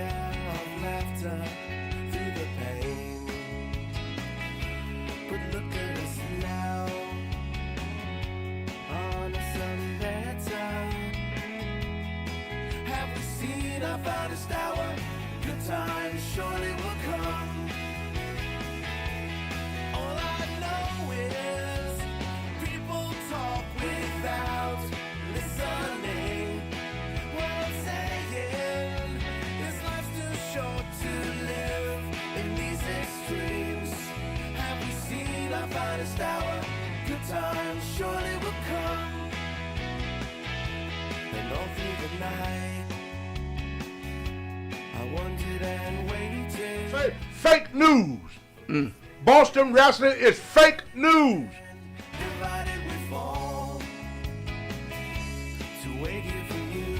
share of laughter through the pain. But look at us now, on a Sunday time. Have we seen our finest hour? Good times surely will come. All I know is people talk without listening. What I'm saying is life's too short to live in these extremes. Have we seen our finest hour? Good times surely will come. And all through the night I wondered and waited. Say fake news. Boston wrestling is fake news. Divided we fall to wait here for you,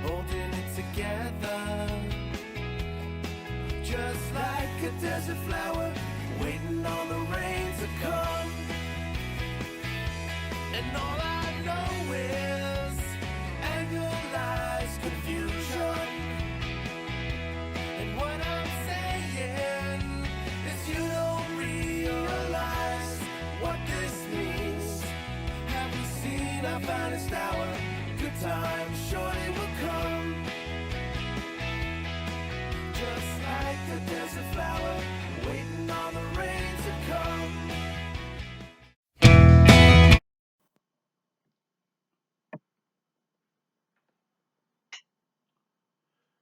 holding it together, just like a desert flower, waiting on the rain to come. And all I know is anger, lies, confusion. And what I'm saying is you don't realize what this means. Have we seen our finest hour? Good times surely will come. Just like a desert flower, waiting on the rain to come.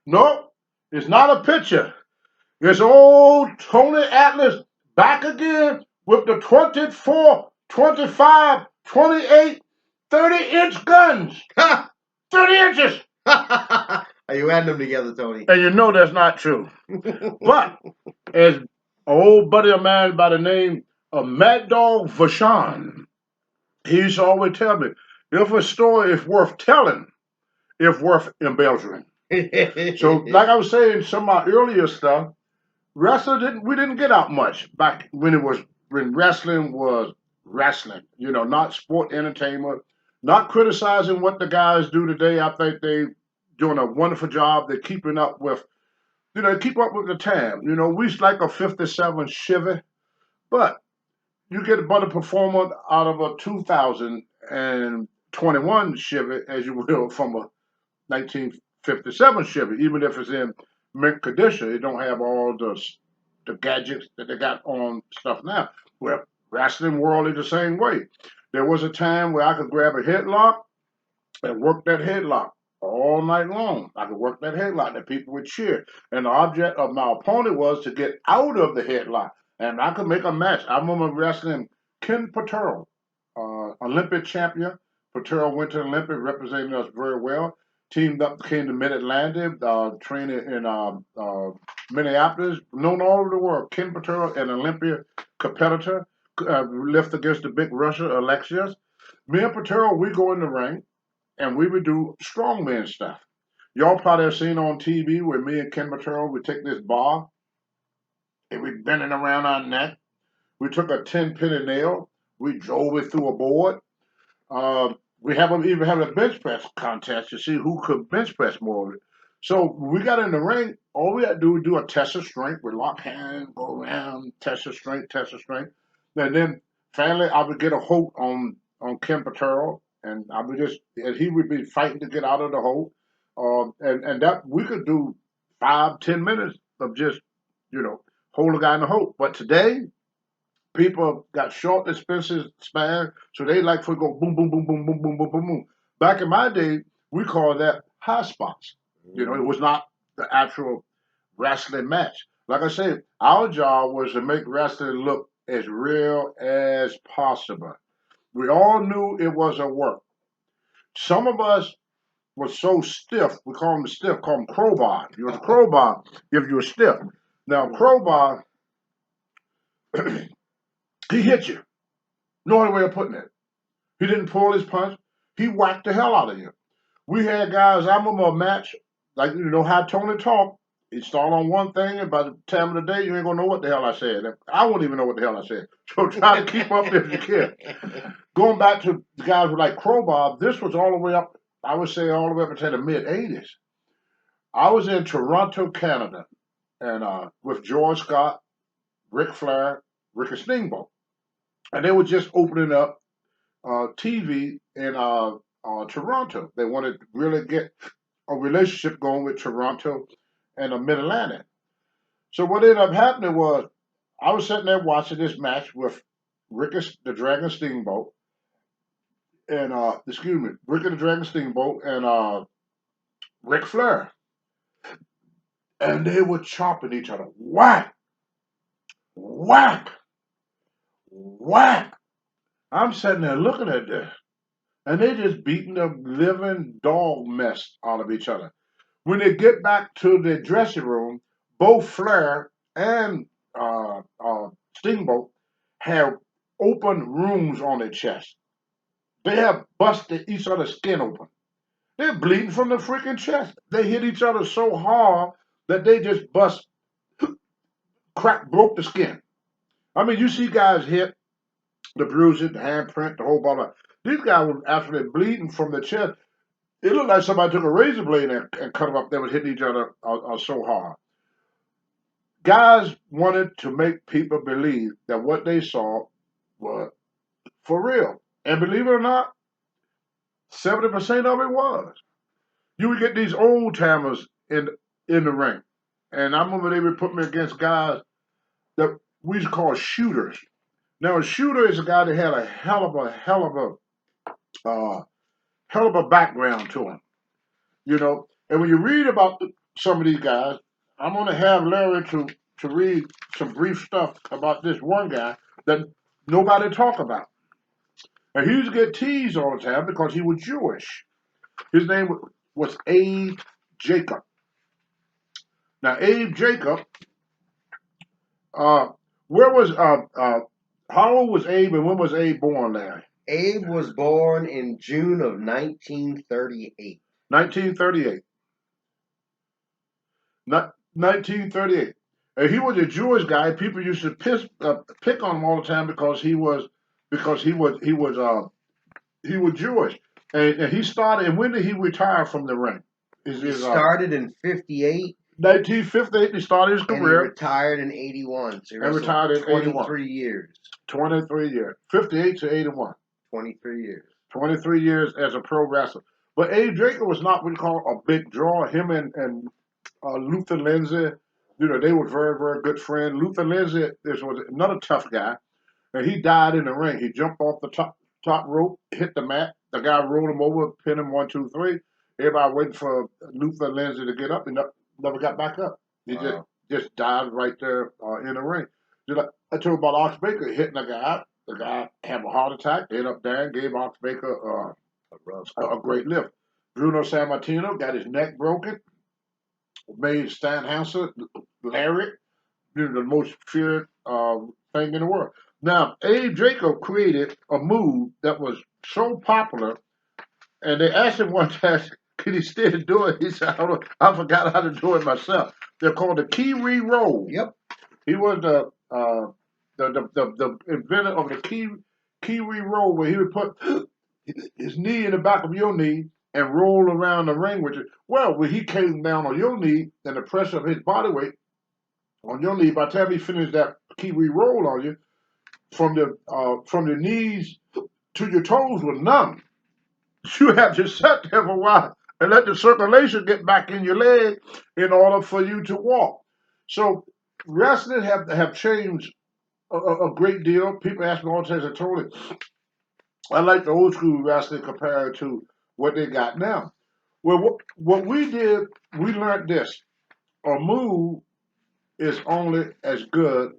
No, it's not a picture. It's old Tony Atlas back again with the 24, 25, 28, 30-inch guns. 30 inches. Are you adding them together, Tony? And you know that's not true. But as an old buddy of mine by the name of Mad Dog Vachon, he used to always tell me, if a story is worth telling, it's worth embellishing. So, like I was saying, some of my earlier stuff, we didn't get out much back when wrestling was wrestling. You know, not sport entertainment, not criticizing what the guys do today. I think they doing a wonderful job. They're keeping up with, keep up with the time. You know, we like a '57 Chevy, but you get a better performance out of a 2021 Chevy as you will from a 1957 Chevy, even if it's in mint condition. It don't have all the gadgets that they got on stuff now. Well, wrestling world is the same way. There was a time where I could grab a headlock and work that headlock all night long. I could work that headlock and people would cheer. And the object of my opponent was to get out of the headlock. And I could make a match. I remember wrestling Ken Patero, Olympic champion. Patero went to the Olympic, representing us very well. Teamed up, came to Mid-Atlantic, training in Minneapolis, known all over the world. Ken Patero, an Olympia competitor, lift against the big Russia, Alexius. Me and Patero, we go in the ring, and we would do strongman stuff. Y'all probably have seen on TV where me and Ken Patero would take this bar, and we bend it around our neck. We took a 10-penny nail, we drove it through a board. We even have a bench press contest to see who could bench press more of it. So when we got in the ring, all we had to do was do a test of strength. We lock hands, go around, test of strength. And then finally I would get a hold on Ken Patero, and and he would be fighting to get out of the hold. And that we could do 5-10 minutes of just, hold a guy in the hold. But today, people got short, expensive span, so they like to go boom, boom, boom, boom, boom, boom, boom, boom, boom. Back in my day, we called that high spots. It was not the actual wrestling match. Like I said, our job was to make wrestling look as real as possible. We all knew it was a work. Some of us were so stiff, we call them stiff, call them crowbar. You was a crowbar if you were stiff. Now, crowbar, he hit you. No other way of putting it. He didn't pull his punch. He whacked the hell out of you. We had guys, I remember a match, like, how Tony talked. He started on one thing, and by the time of the day, you ain't going to know what the hell I said. I won't even know what the hell I said. So try to keep up if you can. Going back to the guys with like Crowbar, this was all the way up, I would say all the way up into the mid-'80s. I was in Toronto, Canada, and with George Scott, Ric Flair, Ricky Steamboat, and they were just opening up TV in Toronto. They wanted to really get a relationship going with Toronto and the Mid Atlantic. So what ended up happening was I was sitting there watching this match with Ricky the Dragon Steamboat and Ricky the Dragon Steamboat and Ric Flair, and they were chopping each other, whack, whack, whack. I'm sitting there looking at this, and they just beating the living dog mess out of each other. When they get back to the dressing room, both Flair and Steamboat have open wounds on their chest. They have busted each other's skin open. They're bleeding from the freaking chest. They hit each other so hard that they just broke the skin. I mean, you see guys hit the bruises, the handprint, the whole ball. These guys were actually bleeding from the chest. It looked like somebody took a razor blade and cut them up. They were hitting each other so hard. Guys wanted to make people believe that what they saw was for real. And believe it or not, 70% of it was. You would get these old timers in the ring. And I remember they would put me against guys that we used to call shooters. Now a shooter is a guy that had a hell of a background to him, you know. And when you read about some of these guys, I'm gonna have Larry to read some brief stuff about this one guy that nobody talk about. And he used to get teased all the time because he was Jewish. His name was Abe Jacob. Now Abe Jacob, uh, where was how old was Abe and when was Abe born, Larry? Abe was born in June of 1938. 1938. Not 1938. And he was a Jewish guy. People used to pick on him all the time because he was Jewish. And he started. And when did he retire from the ring? He started in 58. 1958. He started his And he career. retired in 81. So he And retired in 81. 23 years. 23 years. 58 to 81. 23 years. 23 years as a pro wrestler. But Abe Jacob was not what you call a big draw. Him and Luther Lindsay, you know, they were very, very good friends. Luther Lindsay was another tough guy, and he died in the ring. He jumped off the top rope, hit the mat. The guy rolled him over, pinned him 1, 2, 3. Everybody waiting for Luther Lindsay to get up, and never got back up. He just died right there in the ring. Just like I told about Ox Baker hitting the guy. The guy had a heart attack. Ended up there, gave Ox Baker a great lift. Bruno Sammartino got his neck broken. Made Stan Hansen, Larry, you know, the most feared thing in the world. Now, Abe Jacob created a move that was so popular, and they asked him one time, could he still do it? He said, I forgot how to do it myself. They're called the Kiwi Roll. Yep. He was the inventor of the Kiwi Roll, where he would put his knee in the back of your knee and roll around the ring with it. Well, when he came down on your knee and the pressure of his body weight on your knee, by the time he finished that Kiwi roll on you, from the knees to your toes was numb. You have to sit there for a while and let the circulation get back in your leg in order for you to walk. So wrestling have changed a great deal. People ask me all the time, I told it, I like the old school wrestling compared to what they got now. Well, what we did, we learned this. A move is only as good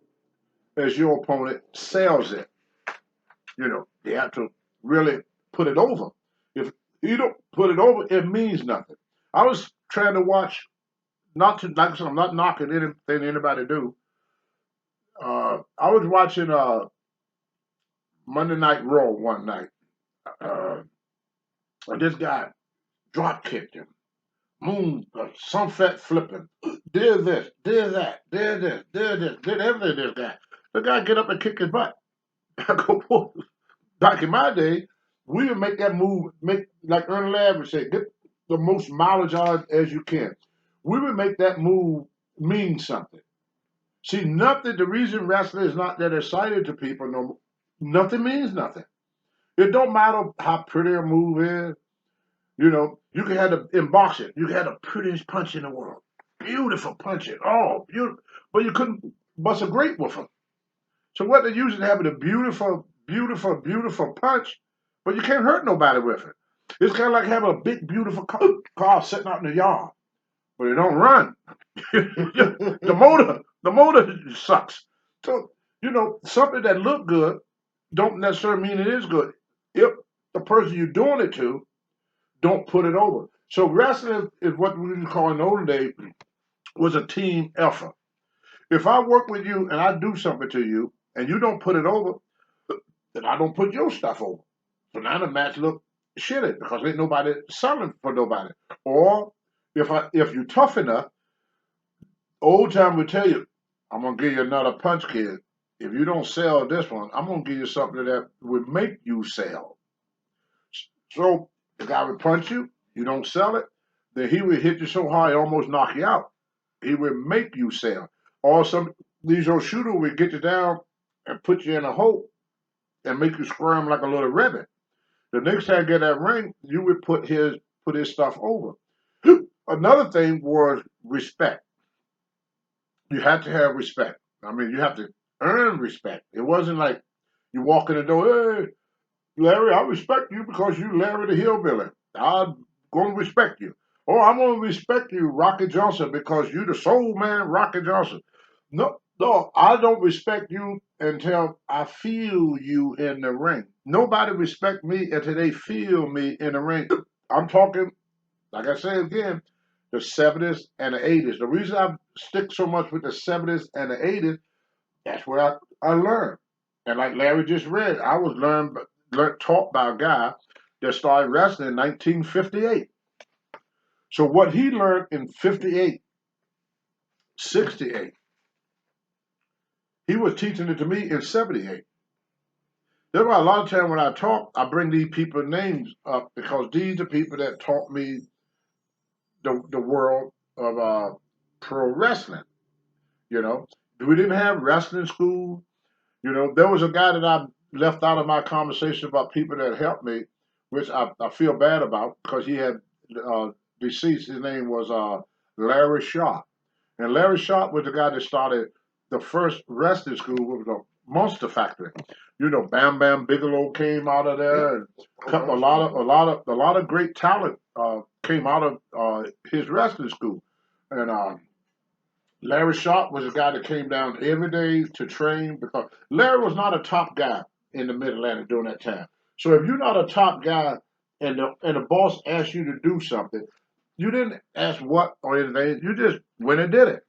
as your opponent sells it. You know, you have to really put it over. If you don't put it over, it means nothing. I was trying to watch, not to, like I said, I'm not knocking anything anybody do. I was watching Monday Night Raw one night. And this guy drop kicked him. Some fat flipping. Did this, did that, did this, did this, did everything this guy. The guy get up and kick his butt. I go, boy, back in my day, we would make that move, make like Ernie Ladd would say, get the most mileage out as you can. we would make that move mean something. See, nothing, the reason wrestling is not that exciting to people, no, nothing means nothing. It don't matter how pretty a move is. You know, you can have in boxing, you can have the prettiest punch in the world. Beautiful punching. Oh, beautiful. But you couldn't bust a grape with them. So what they usually having a beautiful, beautiful, beautiful punch, but you can't hurt nobody with it. It's kind of like having a big, beautiful car sitting out in the yard, but it don't run. The motor sucks. So, you know, something that look good don't necessarily mean it is good. If the person you're doing it to don't put it over. So wrestling is what we used to call in the olden days was a team effort. If I work with you and I do something to you and you don't put it over, then I don't put your stuff over. So now the match look shitty because ain't nobody selling for nobody. Or if you tough enough, old time would tell you, I'm gonna give you another punch, kid. If you don't sell this one, I'm gonna give you something that would make you sell. So the guy would punch you, you don't sell it, then he would hit you so hard he almost knock you out. He would make you sell. Or some these old shooter would get you down and put you in a hole and make you squirm like a little rabbit. The next time you get that ring, you would put his stuff over. Another thing was respect. You had to have respect. I mean, you have to earn respect. It wasn't like you walk in the door, hey, Larry, I respect you because you Larry the Hillbilly. I'm going to respect you. Oh, I'm going to respect you, Rocky Johnson, because you the soul man, Rocky Johnson. No, no, I don't respect you until I feel you in the ring. Nobody respect me until they feel me in the ring. I'm talking, like I say again, the 70s and the 80s. The reason I stick so much with the 70s and the 80s, that's where I learned. And like Larry just read, I was taught by a guy that started wrestling in 1958. So what he learned in 58, 68, he was teaching it to me in 78. That's why a lot of time when I talk, I bring these people's names up because these are people that taught me the world of pro wrestling. You know, we didn't have wrestling school. You know, there was a guy that I left out of my conversation about people that helped me, which I feel bad about because he had uh, deceased. His name was Larry Sharp. And Larry Sharp was the guy that started the first wrestling school, with the Monster Factory. You know, Bam Bam Bigelow came out of there, and a lot of great talent came out of his wrestling school. And Larry Sharp was a guy that came down every day to train because Larry was not a top guy in the Mid Atlantic during that time. So if you're not a top guy and the boss asks you to do something, you didn't ask what or anything. You just went and did it.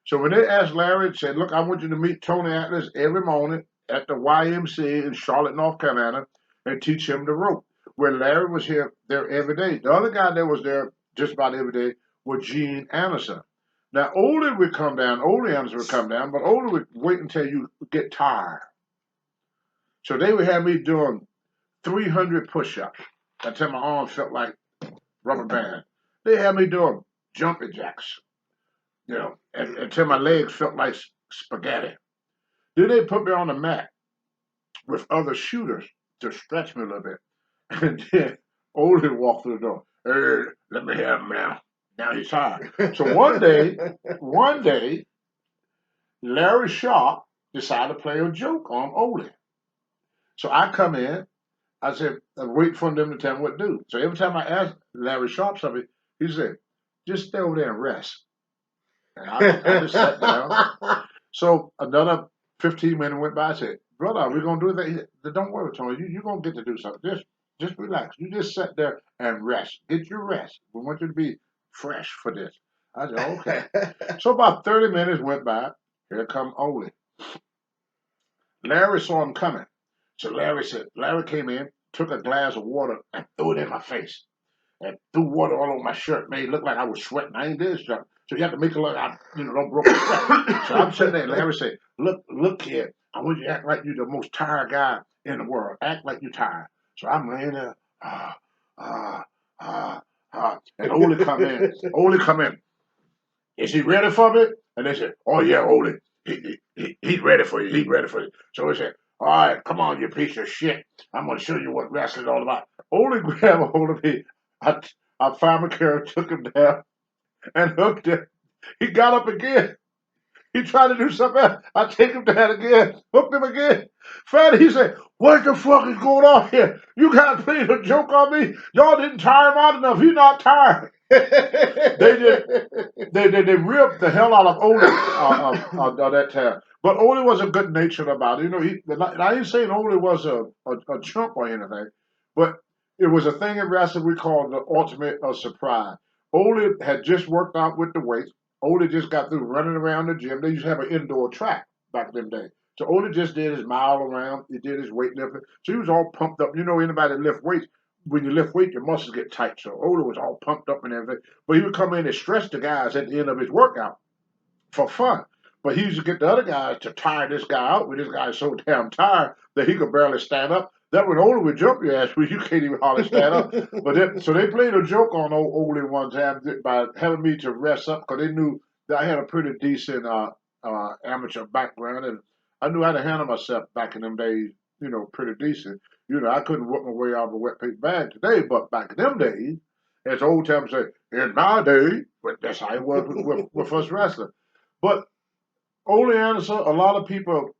So when they asked Larry, said, "Look, I want you to meet Tony Atlas every morning at the YMCA in Charlotte, North Carolina, and teach him the rope." Where Larry was here there every day. The other guy that was there just about every day was Gene Anderson. Now, Ole would come down, Ole Anderson would come down, but Ole would wait until you get tired. So they would have me doing 300 push-ups until my arms felt like rubber band. They had me doing jumping jacks, you know, until my legs felt like spaghetti. Then they put me on the mat with other shooters to stretch me a little bit. And then Ole walked through the door. Hey, let me have him now. Now he's tired. So one day, Larry Sharp decided to play a joke on Ole. So I come in, I said, I wait for them to tell me what to do. So every time I asked Larry Sharp something, he said, just stay over there and rest. And I just sat down. So another 15 minutes went by. I said, brother, are we going to do that? He said, don't worry, Tony. You're going to get to do something. Just relax. You just sit there and rest. Get your rest. We want you to be fresh for this. I said, okay. So about 30 minutes went by. Here come Ole. Larry saw him coming. So Larry came in, took a glass of water and threw it in my face. And threw water all over my shirt, made it look like I was sweating. I ain't did something. So you have to make it look like don't broke a sweat. So I'm sitting there and Larry said, look, kid, I want you to act like you're the most tired guy in the world. Act like you're tired. So I'm laying there, and Ole come in. Ole come in. is he ready for me? And they said, oh yeah, Ole, he's ready for you. He's ready for you. So he said, all right, come on, you piece of shit. I'm gonna show you what wrestling's all about. Ole grabbed a hold of me. I found McCarroll, took him down, and hooked him. He got up again. He tried to do something else. I take him down again, hooked him again. Finally, he said, what the fuck is going on here? You guys played a joke on me. Y'all didn't tire him out enough. He's not tired. They ripped the hell out of Ole that time. But Ole was a good natured about it. You know, I ain't saying Ole was a chump or anything, but it was a thing in wrestling we called the ultimate of surprise. Ole had just worked out with the weights. Ole just got through running around the gym. They used to have an indoor track back in them days. So Ole just did his mile around. He did his weightlifting. So he was all pumped up. You know, anybody that lift weights, when you lift weight, your muscles get tight. So Ole was all pumped up and everything. But he would come in and stretch the guys at the end of his workout for fun. But he used to get the other guys to tire this guy out when this guy's so damn tired that he could barely stand up. That when Ole would jump your ass, when you can't even hardly stand up. So they played a joke on Ole one time by having me to rest up because they knew that I had a pretty decent amateur background and I knew how to handle myself back in them days. You know, pretty decent. You know, I couldn't work my way out of a wet paper bag today, but back in them days, as old times say, in my day, but that's how it was with us wrestling. But Ole Anderson, a lot of people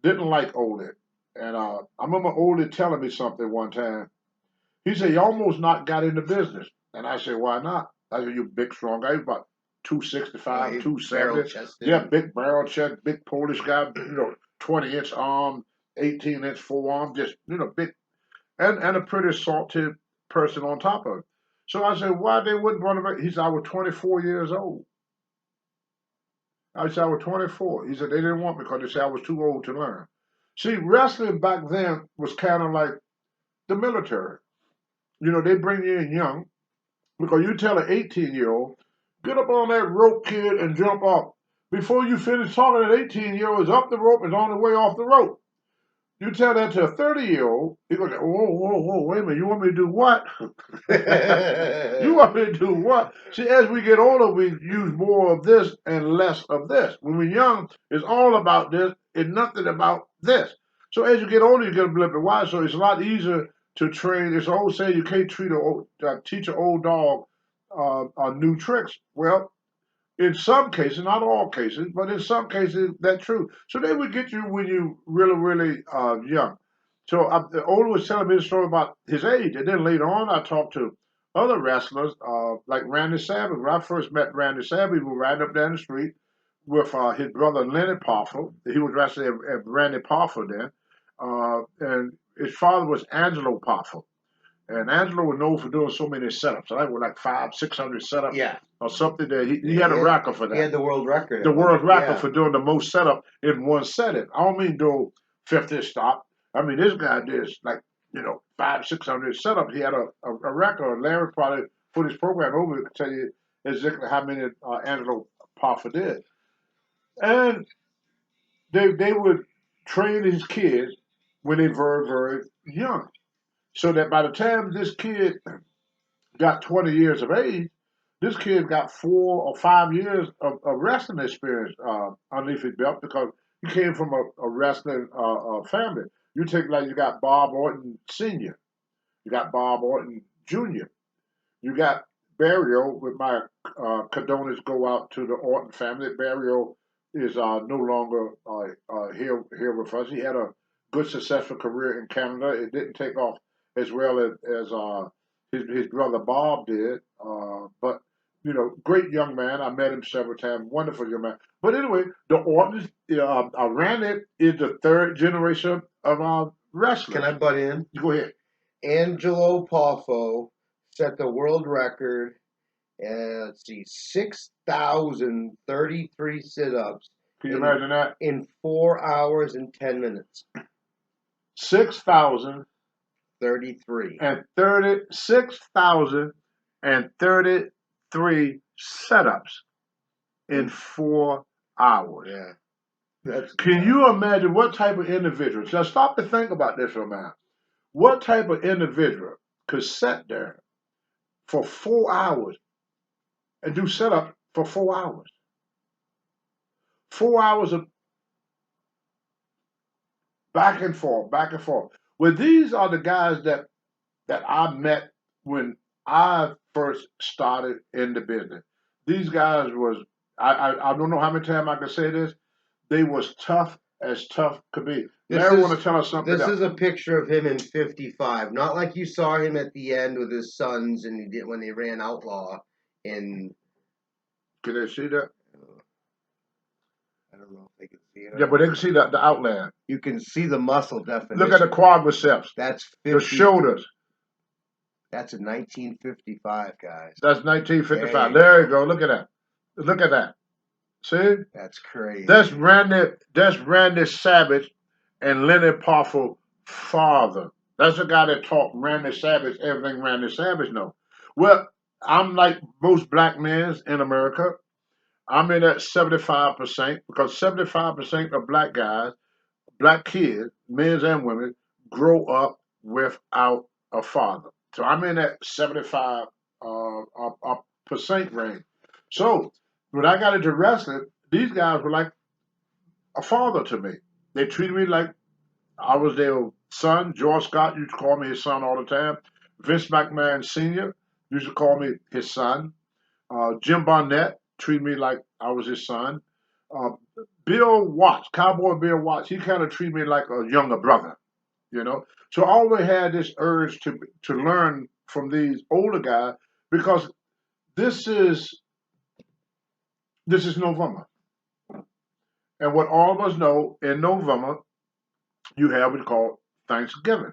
didn't like Ole. And I remember Ole telling me something one time. He said, he almost not got into business. And I said, why not? I said, you big, strong guy. He's about 265, 270. Yeah, big barrel chest, big Polish guy, 20-inch arm, 18-inch forearm, just, big, and a pretty salty person on top of it. So I said, why they wouldn't run him? He said, I was 24 years old. I said, I was 24. He said, they didn't want me because they said I was too old to learn. See, wrestling back then was kind of like the military. You know, they bring you in young because you tell an 18-year-old, get up on that rope, kid, and jump off. Before you finish talking, that 18-year-old is up the rope and on the way off the rope. You tell that to a 30-year-old, he goes, whoa, wait a minute, you want me to do what? You want me to do what? See, as we get older, we use more of this and less of this. When we're young, it's all about this and nothing about this. So as you get older, you get a little bit wiser. So it's a lot easier to train. It's old saying you can't teach an old dog new tricks. Well, in some cases, not all cases, but in some cases, that's true. So they would get you when you really young. So Ola was telling me the story about his age, and then later on, I talked to other wrestlers like Randy Savage. When I first met Randy Savage, we were riding up down the street with his brother Lenny Poffel. He was wrestling at Randy Poffel then, and his father was Angelo Poffel. And Angelo was known for doing so many setups. I think it was like 500-600 setups. Yeah. Or something that he had a record for that. He had the world record. The world record for doing the most setup in one setting. I don't mean do 50 stop. I mean this guy did like 500-600 setups. He had a record. Larry probably put his program over to tell you exactly how many Angelo Poffa did. And they would train his kids when they were very young, so that by the time this kid got 20 years of age, this kid got 4 or 5 years of wrestling experience underneath his belt because he came from a wrestling family. You take like you got Bob Orton Sr., you got Bob Orton Jr., you got Barrio with my condolences go out to the Orton family. Barrio is no longer here with us. He had a good, successful career in Canada. It didn't take off as well as his brother Bob did. But great young man. I met him several times. Wonderful young man. But anyway, the Ortons, Randy is the third generation of wrestlers. Can I butt in? Go ahead. Angelo Poffo set the world record. Let's see, 6,033 sit-ups. Can you imagine that? In 4 hours and 10 minutes. 6,033 setups in 4 hours. Yeah. Can you imagine what type of individual? Now stop to think about this for a minute. What type of individual could sit there for 4 hours and do setup for 4 hours? 4 hours of back and forth, back and forth. Well, these are the guys that I met when I first started in the business. These guys was I don't know how many times I can say this. They was tough could be. Larry want to tell us something This else. is a picture of him in '55. Not like you saw him at the end with his sons and he did when they ran Outlaw in. Can they see that? I don't know if they can see it. Yeah, but they can see the outline. You can see the muscle definition. Look at the quadriceps. That's The 50. shoulders. That's in 1955, guys. That's 1955. There There you you go. Look at that. Look at that. See? That's crazy. That's Randy Savage and Leonard Parford father. That's the guy that taught Randy Savage everything Randy Savage knows. Well, I'm like most black men in America. I'm in that 75% because 75% of black guys, black kids, men and women, grow up without a father. So I'm in that 75 percent range. So when I got into wrestling, these guys were like a father to me. They treated me like I was their son. George Scott used to call me his son all the time. Vince McMahon Sr. used to call me his son. Jim Barnett treated me like I was his son. Uh, Bill Watts, Cowboy Bill Watts, he kind of treated me like a younger brother, you know. So I always had this urge to learn from these older guys because this is November, and what all of us know in November you have what's called Thanksgiving.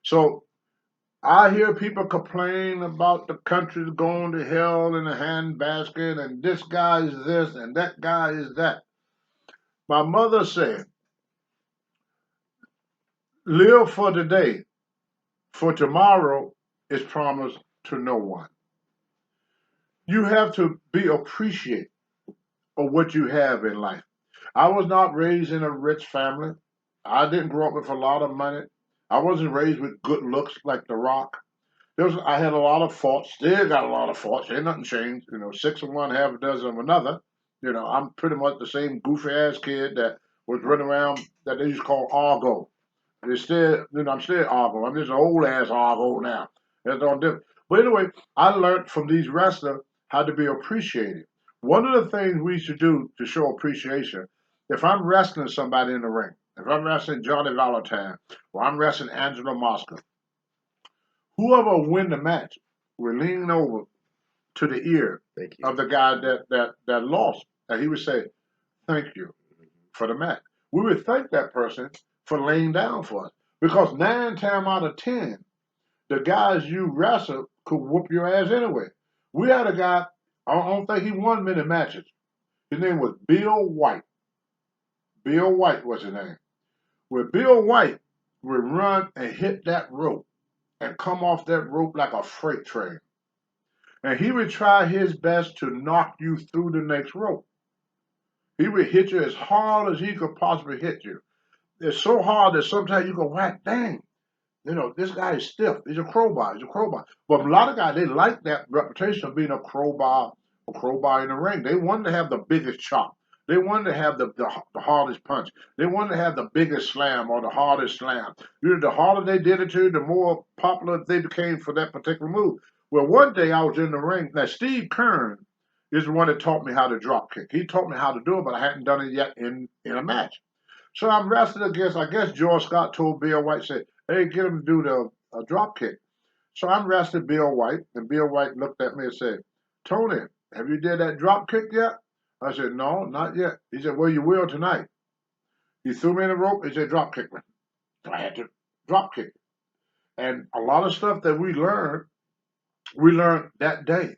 So I hear people complain about the country going to hell in a handbasket, and this guy is this and that guy is that. My mother said, live for today, for tomorrow is promised to no one. You have to be appreciative of what you have in life. I was not raised in a rich family. I didn't grow up with a lot of money. I wasn't raised with good looks like The Rock. I had a lot of faults, still got a lot of faults. Ain't nothing changed. You know, six of one, half a dozen of another. You know, I'm pretty much the same goofy ass kid that was running around that they used to call Argo. It's still, I'm still Argo. I'm just an old ass Argo now. That's all different. But anyway, I learned from these wrestlers how to be appreciated. One of the things we should do to show appreciation, if I'm wrestling somebody in the ring, if I'm wrestling Johnny Valentine, or I'm wrestling Angela Mosca, whoever win the match will lean over to the ear of the guy that lost, and he would say, "Thank you for the match." We would thank that person for laying down for us because 9 times out of 10, the guys you wrestle could whoop your ass anyway. We had a guy. I don't think he won many matches. His name was Bill White. Bill White was his name. Where Bill White would run and hit that rope and come off that rope like a freight train. And he would try his best to knock you through the next rope. He would hit you as hard as he could possibly hit you. It's so hard that sometimes you go, whack, dang, this guy is stiff. He's a crowbar. He's a crowbar. But a lot of guys, they like that reputation of being a crowbar in the ring. They wanted to have the biggest chop. They wanted to have the hardest punch. They wanted to have the biggest slam or the hardest slam. The harder they did it to you, the more popular they became for that particular move. Well, one day I was in the ring. Now, Steve Kern is the one that taught me how to drop kick. He taught me how to do it, but I hadn't done it yet in a match. So I'm wrestling against, I guess George Scott told Bill White, said, hey, get him to do the drop kick. So I'm wrestling Bill White, and Bill White looked at me and said, Tony, have you did that drop kick yet? I said, no, not yet. He said, well, you will tonight. He threw me in the rope. He said, drop kick me. So I had to drop kick. And a lot of stuff that we learned that day.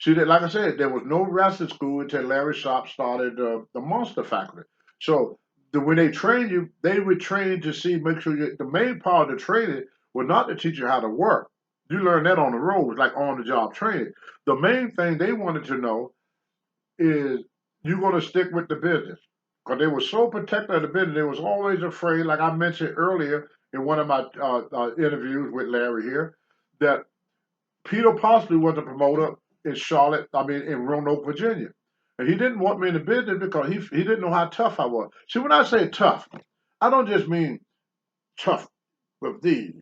See, that, like I said, there was no wrestling school until Larry Sharp started the Monster Factory. So when they train you, they would train to make sure the main part of the training was not to teach you how to work. You learn that on the road, like on-the-job training. The main thing they wanted to know is you're going to stick with the business. Because they were so protective of the business, they was always afraid, like I mentioned earlier in one of my interviews with Larry here, that Peter Parsley was a promoter in Roanoke, Virginia. And he didn't want me in the business because he didn't know how tough I was. See, when I say tough, I don't just mean tough with these.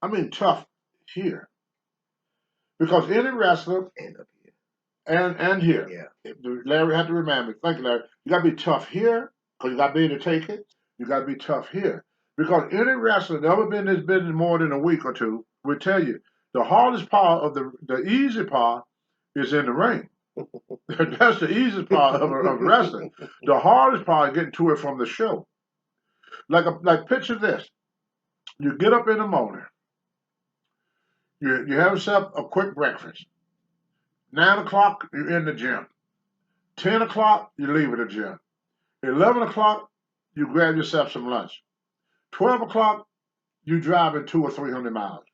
I mean tough here. Because any wrestler And up here. and here, Yeah. Larry had to remind me. Thank you, Larry. You got to be tough here because you got to be able to take it. You got to be tough here because any wrestler that ever been in this business more than a week or two will tell you the hardest part of the easy part is in the ring. That's the easiest part of wrestling. The hardest part is getting to it from the show. Like picture this: you get up in the morning, you have yourself a quick breakfast. 9 o'clock, you're in the gym. 10 o'clock, you leave the gym. 11 o'clock, you grab yourself some lunch. 12 o'clock, you driving 200 or 300 miles.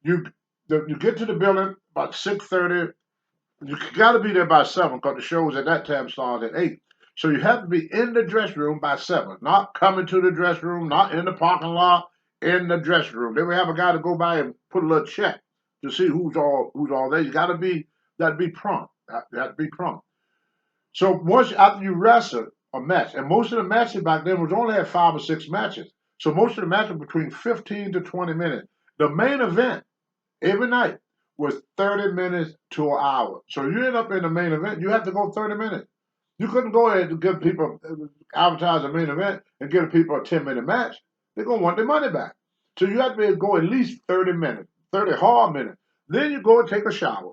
You you get to the building about 6:30. You got to be there by 7 because the shows at that time start at 8. So you have to be in the dress room by 7. Not coming to the dress room, not in the parking lot, in the dress room. Then we have a guy to go by and put a little check to see who's all there. You got to be prompt. You have to be prompt. So once after you wrestle a match, and most of the matches back then was only had 5 or 6 matches. So most of the matches were between 15 to 20 minutes. The main event every night was 30 minutes to an hour. So you end up in the main event, you have to go 30 minutes. You couldn't go ahead and give people advertise a main event and give people a 10-minute match. They're gonna want their money back. So you have to be able to go at least 30 minutes, 30 hard minutes. Then you go and take a shower.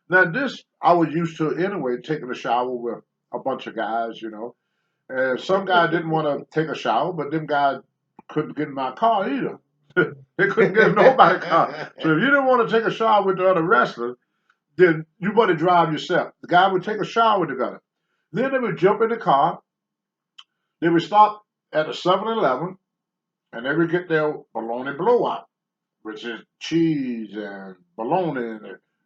Now this I was used to anyway, taking a shower with a bunch of guys, And some guys didn't want to take a shower, but them guys couldn't get in my car either. They couldn't get in nobody's car. So if you didn't want to take a shower with the other wrestlers, then you better drive yourself. The guy would take a shower together. Then they would jump in the car. They would stop at a 7-Eleven, and they would get their bologna blowout, which is cheese and bologna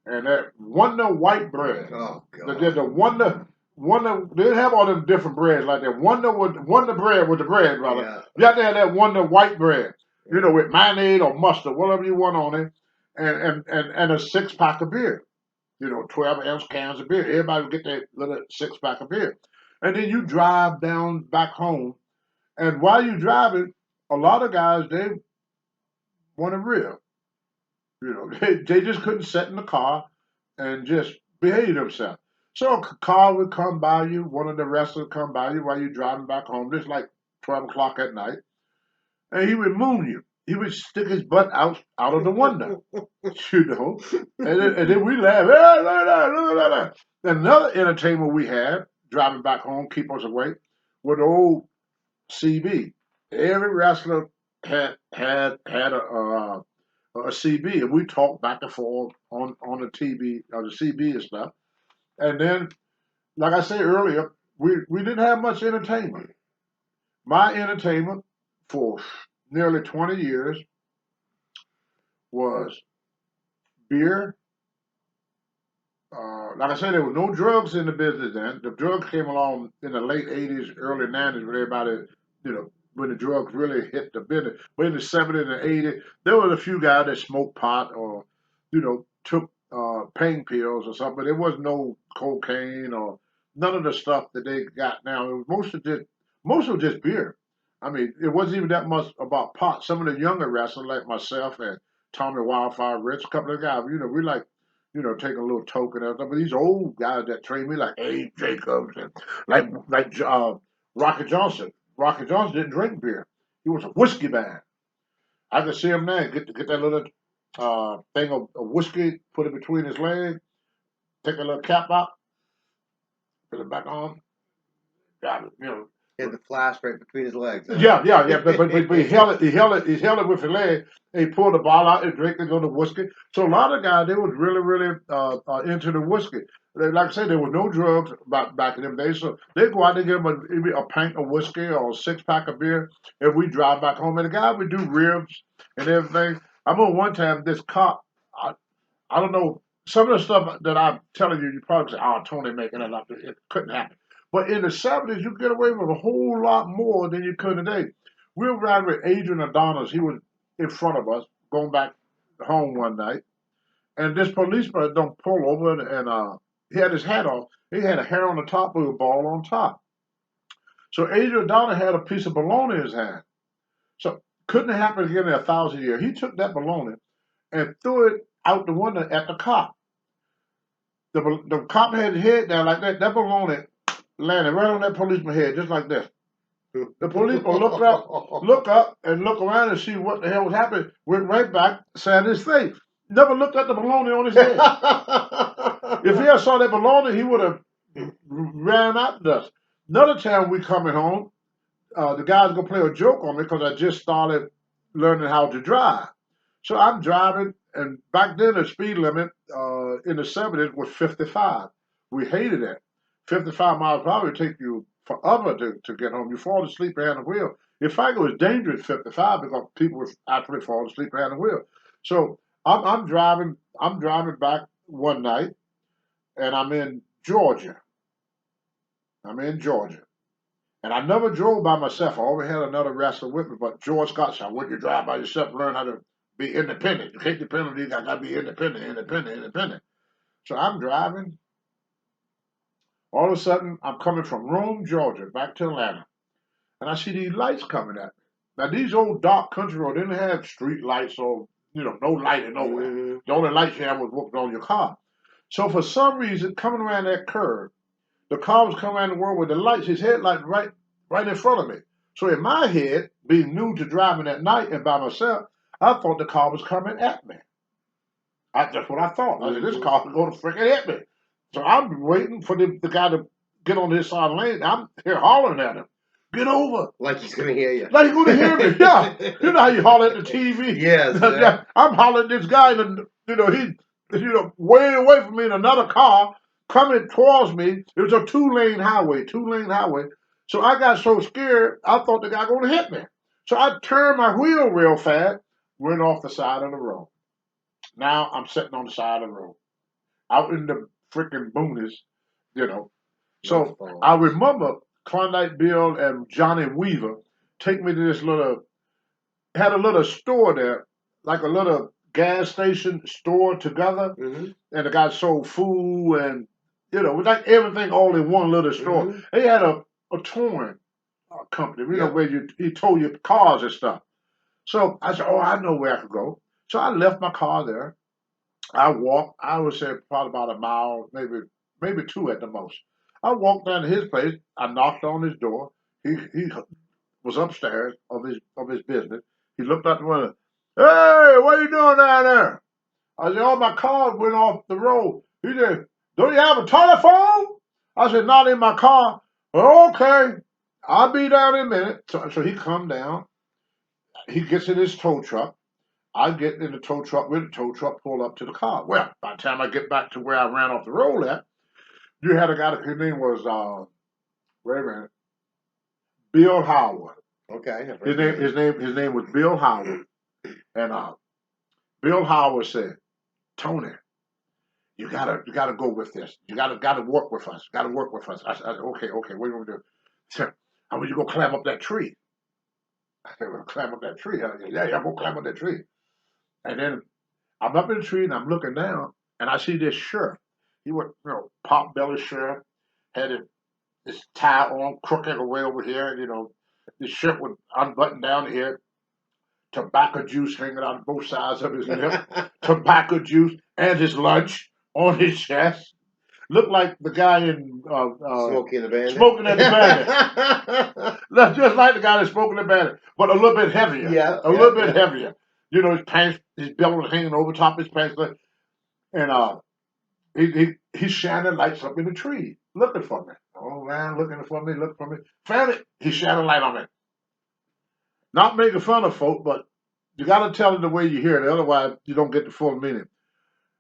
and that Wonder white bread. Oh The Wonder, they have all them different breads like that. Wonder bread with the bread, brother. Yeah. You have to have that Wonder white bread, with mayonnaise or mustard, whatever you want on it, and a 6-pack of beer. 12-ounce cans of beer. Everybody would get that little 6-pack of beer. And then you drive down back home. And while you're driving, a lot of guys, they want to rib. They just couldn't sit in the car and just behave themselves. So a car would come by you, one of the wrestlers would come by you while you're driving back home, just like 12 o'clock at night, and he would moon you. He would stick his butt out of the window, and then we laugh. Hey, look at that, look at that. Another entertainment we had driving back home, keep us awake, was the old CB. Every wrestler had a CB, and we talked back and forth on the TV, the CB and stuff. And then, like I said earlier, we didn't have much entertainment. My entertainment for nearly 20 years was beer. Like I said, there was no drugs in the business then. The drugs came along in the late 80s, early 90s, when everybody, when the drugs really hit the business. But in the 70s and 80s, there was a few guys that smoked pot or, took pain pills or something, but there was no cocaine or none of the stuff that they got now. It was most of just beer. I mean, it wasn't even that much about pot. Some of the younger wrestlers like myself and Tommy Wildfire Rich, a couple of guys, we like, take a little token of stuff. But these old guys that trained me, like Abe Jacobs and like Rocky Johnson. Rocky Johnson didn't drink beer. He was a whiskey man. I could see him now get that little thing of whiskey, put it between his legs, take a little cap out, put it back on. Got it. He had the flask right between his legs. Huh? Yeah. But he held it with his leg. And he pulled the bottle out and drank it on the whiskey. So a lot of guys, they was really, really into the whiskey. Like I said, there was no drugs back in them days. So they go out and get them maybe a pint of whiskey or a 6-pack of beer, and we drive back home. And the guy would do ribs and everything. I remember one time this cop, I don't know, some of the stuff that I'm telling you, you probably say, oh, Tony making it up. It couldn't happen. But in the 70s, you could get away with a whole lot more than you could today. We were riding with Adrian Adonis. He was in front of us, going back home one night. And this policeman don't pull over and He had his hat off. He had a hair on the top with a ball on top. So Adrian Adonis had a piece of bologna in his hand. So couldn't happen again in 1,000 years. He took that bologna and threw it out the window at the cop. The cop had his head down like that. That bologna landed right on that policeman's head, just like this. The policeman look up, and look around and see what the hell was happening. Went right back, sat his face. Never looked at the bologna on his head. If he had saw that bologna, he would have ran after us. Another time we coming home, the guy's gonna play a joke on me because I just started learning how to drive. So I'm driving, and back then the speed limit in the 70s was 55. We hated it. 55 miles per hour would take you forever to get home. You fall asleep behind the wheel. In fact, it was dangerous 55 because people were actually falling asleep behind the wheel. So I'm driving. I'm driving back one night, and I'm in Georgia. I'm in Georgia. And I never drove by myself. I always had another wrestler with me. But George Scott said, when you drive by yourself, learn how to be independent. You can't depend on these guys. Got to be independent. So I'm driving. All of a sudden, I'm coming from Rome, Georgia, back to Atlanta. And I see these lights coming at me. Now, these old dark country roads didn't have street lights or, no lighting nowhere. Mhm. The only light you had was what's on your car. So for some reason, coming around that curve, the car was coming around the world with the lights, his headlight right in front of me. So in my head, being new to driving at night and by myself, I thought the car was coming at me. That's what I thought. I said, this car is going to freaking hit me. So I'm waiting for the guy to get on his side of the lane. I'm here hollering at him. Get over. Like he's gonna hear you. Like he's going to hear me. Yeah. You know how you holler at the TV? Yes. Yeah. I'm hollering at this guy, and he's way away from me in another car coming towards me. It was a two-lane highway. So I got so scared, I thought the guy going to hit me. So I turned my wheel real fast, went off the side of the road. Now I'm sitting on the side of the road, out in the freaking boonies, you know. So I remember Klondike Bill and Johnny Weaver take me to this had a little store there, like a little gas station store together, Mm-hmm. and the guy sold food and like everything all in one little store. Mm-hmm. They had a towing company, Yep. where he towed your cars and stuff. So I said, oh, I know where I could go. So I left my car there. I walked, I would say probably about a mile, maybe two at the most. I walked down to his place. I knocked on his door. He was upstairs of his business. He looked out the window. Hey, what are you doing down there? I said, oh, my car went off the road. He said, don't you have a telephone? I said, not in my car. Okay, I'll be down in a minute. So he come down. He gets in his tow truck. I get in the tow truck with the tow truck, pull up to the car. Well, by the time I get back to where I ran off the road at, you had a guy, his name was, wait a minute, Bill Howard. Okay. His name was Bill Howard. And Bill Howard said, Tony, you gotta go with this. You gotta work with us. Gotta work with us. I said, okay, what are you gonna do? He said, how about you go climb up that tree? I said, well, climb up that tree. I said, yeah, go climb up that tree. And then I'm up in the tree and I'm looking down and I see this sheriff. He was, pot belly sheriff, had his tie on crooked away over here, and his shirt was unbuttoned down here, tobacco juice hanging out both sides of his lip, tobacco juice, and his lunch on his chest. Looked like the guy in Smoking the Bandit. Smoking at the Bandit. That's just like the guy that Smoking the Bandit, but a little bit heavier. Yeah. A little bit heavier. His pants, his belt was hanging over top of his pants, and he's shining lights up in the tree, looking for me. Oh man, looking for me. Found it. He's shining light on me. Not making fun of folk, but you got to tell it the way you hear it, otherwise you don't get the full meaning.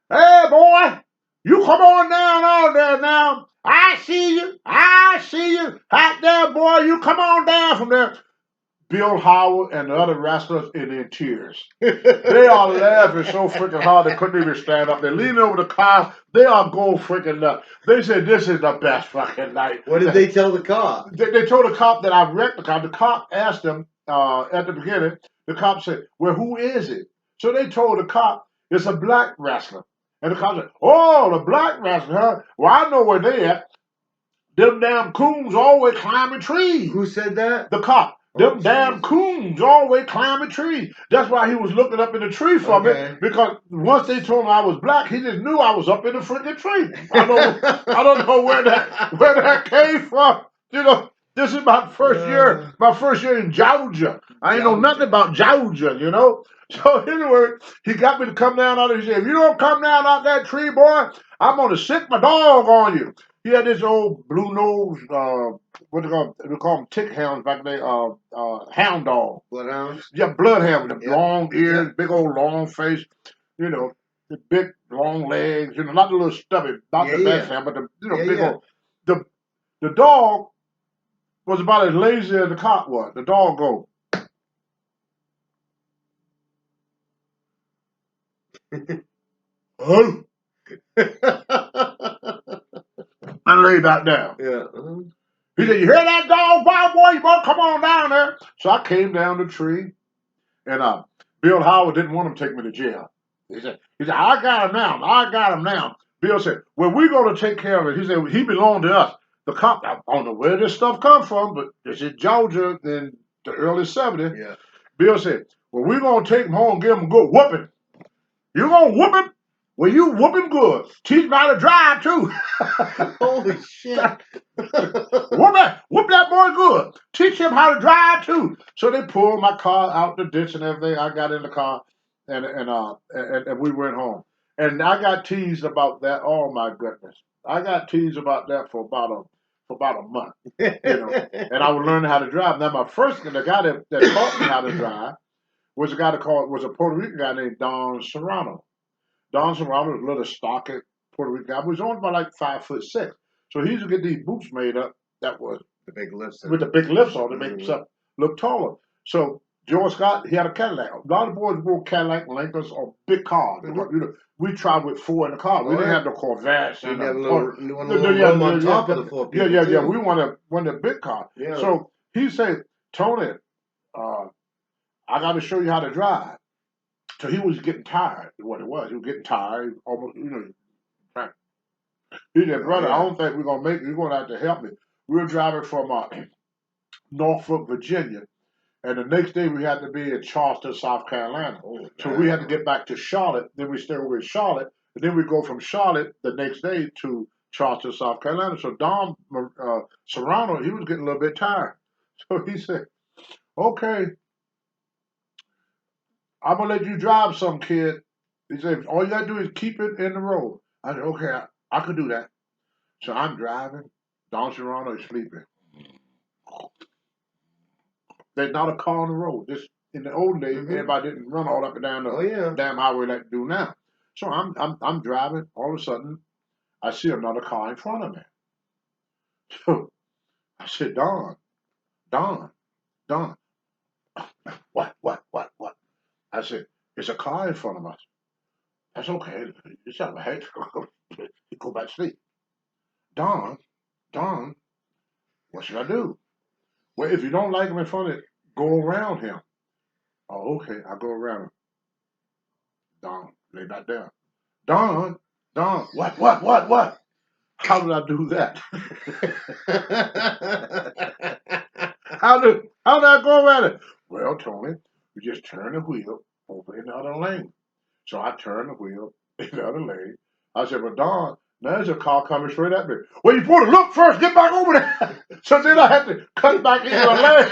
Hey, boy, you come on down out there now. I see you. Hot there, boy. You come on down from there. Bill Howard and the other wrestlers in tears. They are laughing so freaking hard they couldn't even stand up. They're leaning over the car. They are going freaking nuts. They said this is the best fucking night. What did they tell the cop? They told the cop that I wrecked the cop. The cop asked them at the beginning. The cop said, well, who is it? So they told the cop it's a black wrestler. And the cop said, oh, the black rascal, huh? Well, I know where they at. Them damn coons always climbing trees. Who said that? The cop. Oh, Them damn Jesus. coons always climbing trees. That's why he was looking up in the tree for me. Because once they told him I was black, he just knew I was up in the freaking tree. I don't know where that came from. You know, this is my first year in Georgia. I ain't know nothing about Georgia, you know. So anyway, he got me to come down out there. He said, if you don't come down out that tree, boy, I'm gonna sick my dog on you. He had this old blue nose, what they call them tick hounds back there, hound dog. Bloodhounds? Yeah, bloodhound with the Yep. long ears, Yep. big old long face, you know, the big long legs, you know, not the little stubby, not the best hound, but the big old. The dog was about as lazy as the cop was. The dog go. Oh. I laid back down. Yeah. He said, you hear that dog, wild boy? You better come on down there. So I came down the tree, and Bill Howard didn't want him to take me to jail. He said, I got him now. Bill said, well, we're going to take care of it. He said, he belonged to us. The cop, I don't know where this stuff come from, but it's in Georgia in the early 70s. Yeah. Bill said, well, we're going to take him home and give him a good whooping. You going to whoop him? Well, you whooping good. Teach him how to drive, too. Holy shit. Whoop that boy good. Teach him how to drive, too. So they pulled my car out the ditch and everything. I got in the car, and we went home. And I got teased about that. Oh, my goodness. I got teased about that for about a month. You know, and I was learning how to drive. Now, the guy that taught me how to drive was a Puerto Rican guy named Don Serrano. Don Serrano was a little stocky Puerto Rican guy. He was only about like 5'6". So he used to get these boots made up that was the big lifts with the big lifts on to make himself look taller. So George Scott, he had a Cadillac. A lot of boys wore Cadillac Lincolns or big cars. You know, we traveled with four in the car. We didn't have the Corvettes. You have a little room on top of the four people. Yeah. We wanted one of the big cars. Yeah. So he said, Tony, I got to show you how to drive. So he was getting tired. What it was, he was getting tired. Almost, you know. He said, brother, I don't think we're gonna make it. You're gonna have to help me. We were driving from Norfolk, Virginia, and the next day we had to be in Charleston, South Carolina. So we had to get back to Charlotte. Then we stay over in Charlotte, and then we go from Charlotte the next day to Charleston, South Carolina. So Don Serrano, he was getting a little bit tired. So he said, okay, I'm gonna let you drive some, kid. He said, all you gotta do is keep it in the road. I said, okay, I could do that. So I'm driving. Don Serrano is sleeping. There's not a car on the road. This in the old days, everybody didn't run all up and down the damn highway like they do now. So I'm driving. All of a sudden, I see another car in front of me. So I said, Don. What? I said, there's a car in front of us. That's okay. It's all right. You go back to sleep. Don, what should I do? Well, if you don't like him in front of it, go around him. Oh, okay, I'll go around him. Don, lay back down. Don, what? How did I do that? How did I go around it? Well, Tony, you just turn the wheel over in the other lane. So I turned the wheel in the other lane. I said, well, Don, now there's a car coming straight at me. Well, you supposed to look first, get back over there. So then I had to cut back into the lane.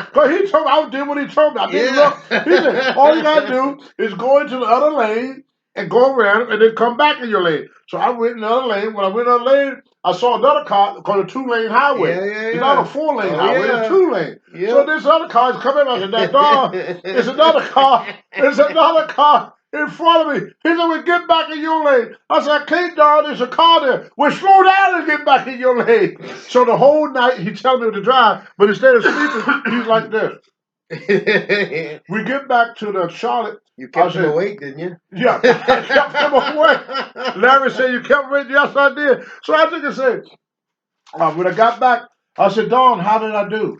Because he told me, I did what he told me. I didn't look. He said, all you got to do is go into the other lane and go around and then come back in your lane. So I went in the other lane. When I went in the other lane, I saw another car called a 2-lane highway. It's not a 4-lane highway, it's 2-lane. So this other car is coming. I said, that Don, it's another car. It's another car in front of me. He said, well, get back in your lane. I said, I can't, Don, there's a car there. Well, slow down and get back in your lane. So the whole night he telling me to drive, but instead of sleeping, he's like this. We get back to the Charlotte. You kept him awake, didn't you? Yeah, I kept him awake. Larry said, you kept him awake? Yes, I did. So I think I said, when I got back, I said, Don, how did I do?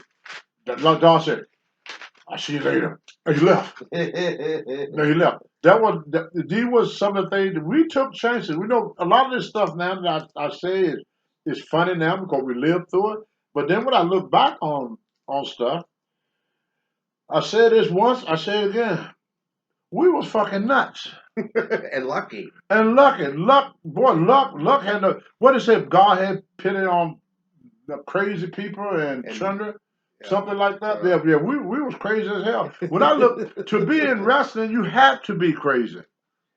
Don said, I see you later. And he left. No, he left. These was some of the things that we took chances. We know a lot of this stuff now that I say is funny now because we lived through it. But then when I look back on stuff, I said this once, I say it again. We was fucking nuts. And lucky. And luck had no, what is it, God had pity on the crazy people and Chandra? Yeah. Something like that. Yeah, we was crazy as hell. When I look, to be in wrestling, you had to be crazy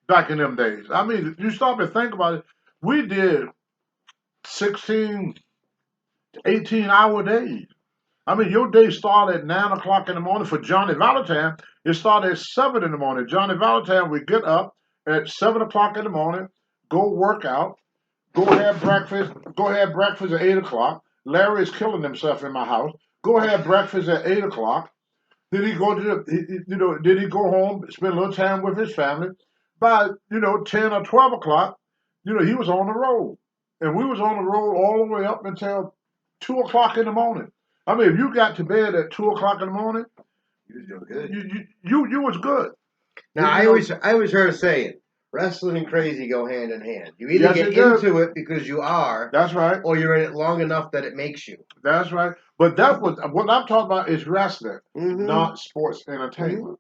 back in them days. I mean, you stop and think about it. We did 16, 18-hour days. I mean, your day started at 9 o'clock in the morning. For Johnny Valentine, it started at 7 in the morning. Johnny Valentine, we get up at 7 o'clock in the morning, go work out, go have breakfast at 8 o'clock. Larry is killing himself in my house. Go have breakfast at 8 o'clock. Then he go to then he go home, spend a little time with his family. By 10 or 12 o'clock, he was on the road, and we was on the road all the way up until 2 o'clock in the morning. I mean, if you got to bed at 2 o'clock in the morning, You're good. you was good. Now I always heard a saying, wrestling and crazy go hand in hand. You either Yes, get it does. into it because you are, That's right. or you're in it long enough that it makes you. That's right. But that was what I'm talking about is wrestling, Mhm. not sports entertainment.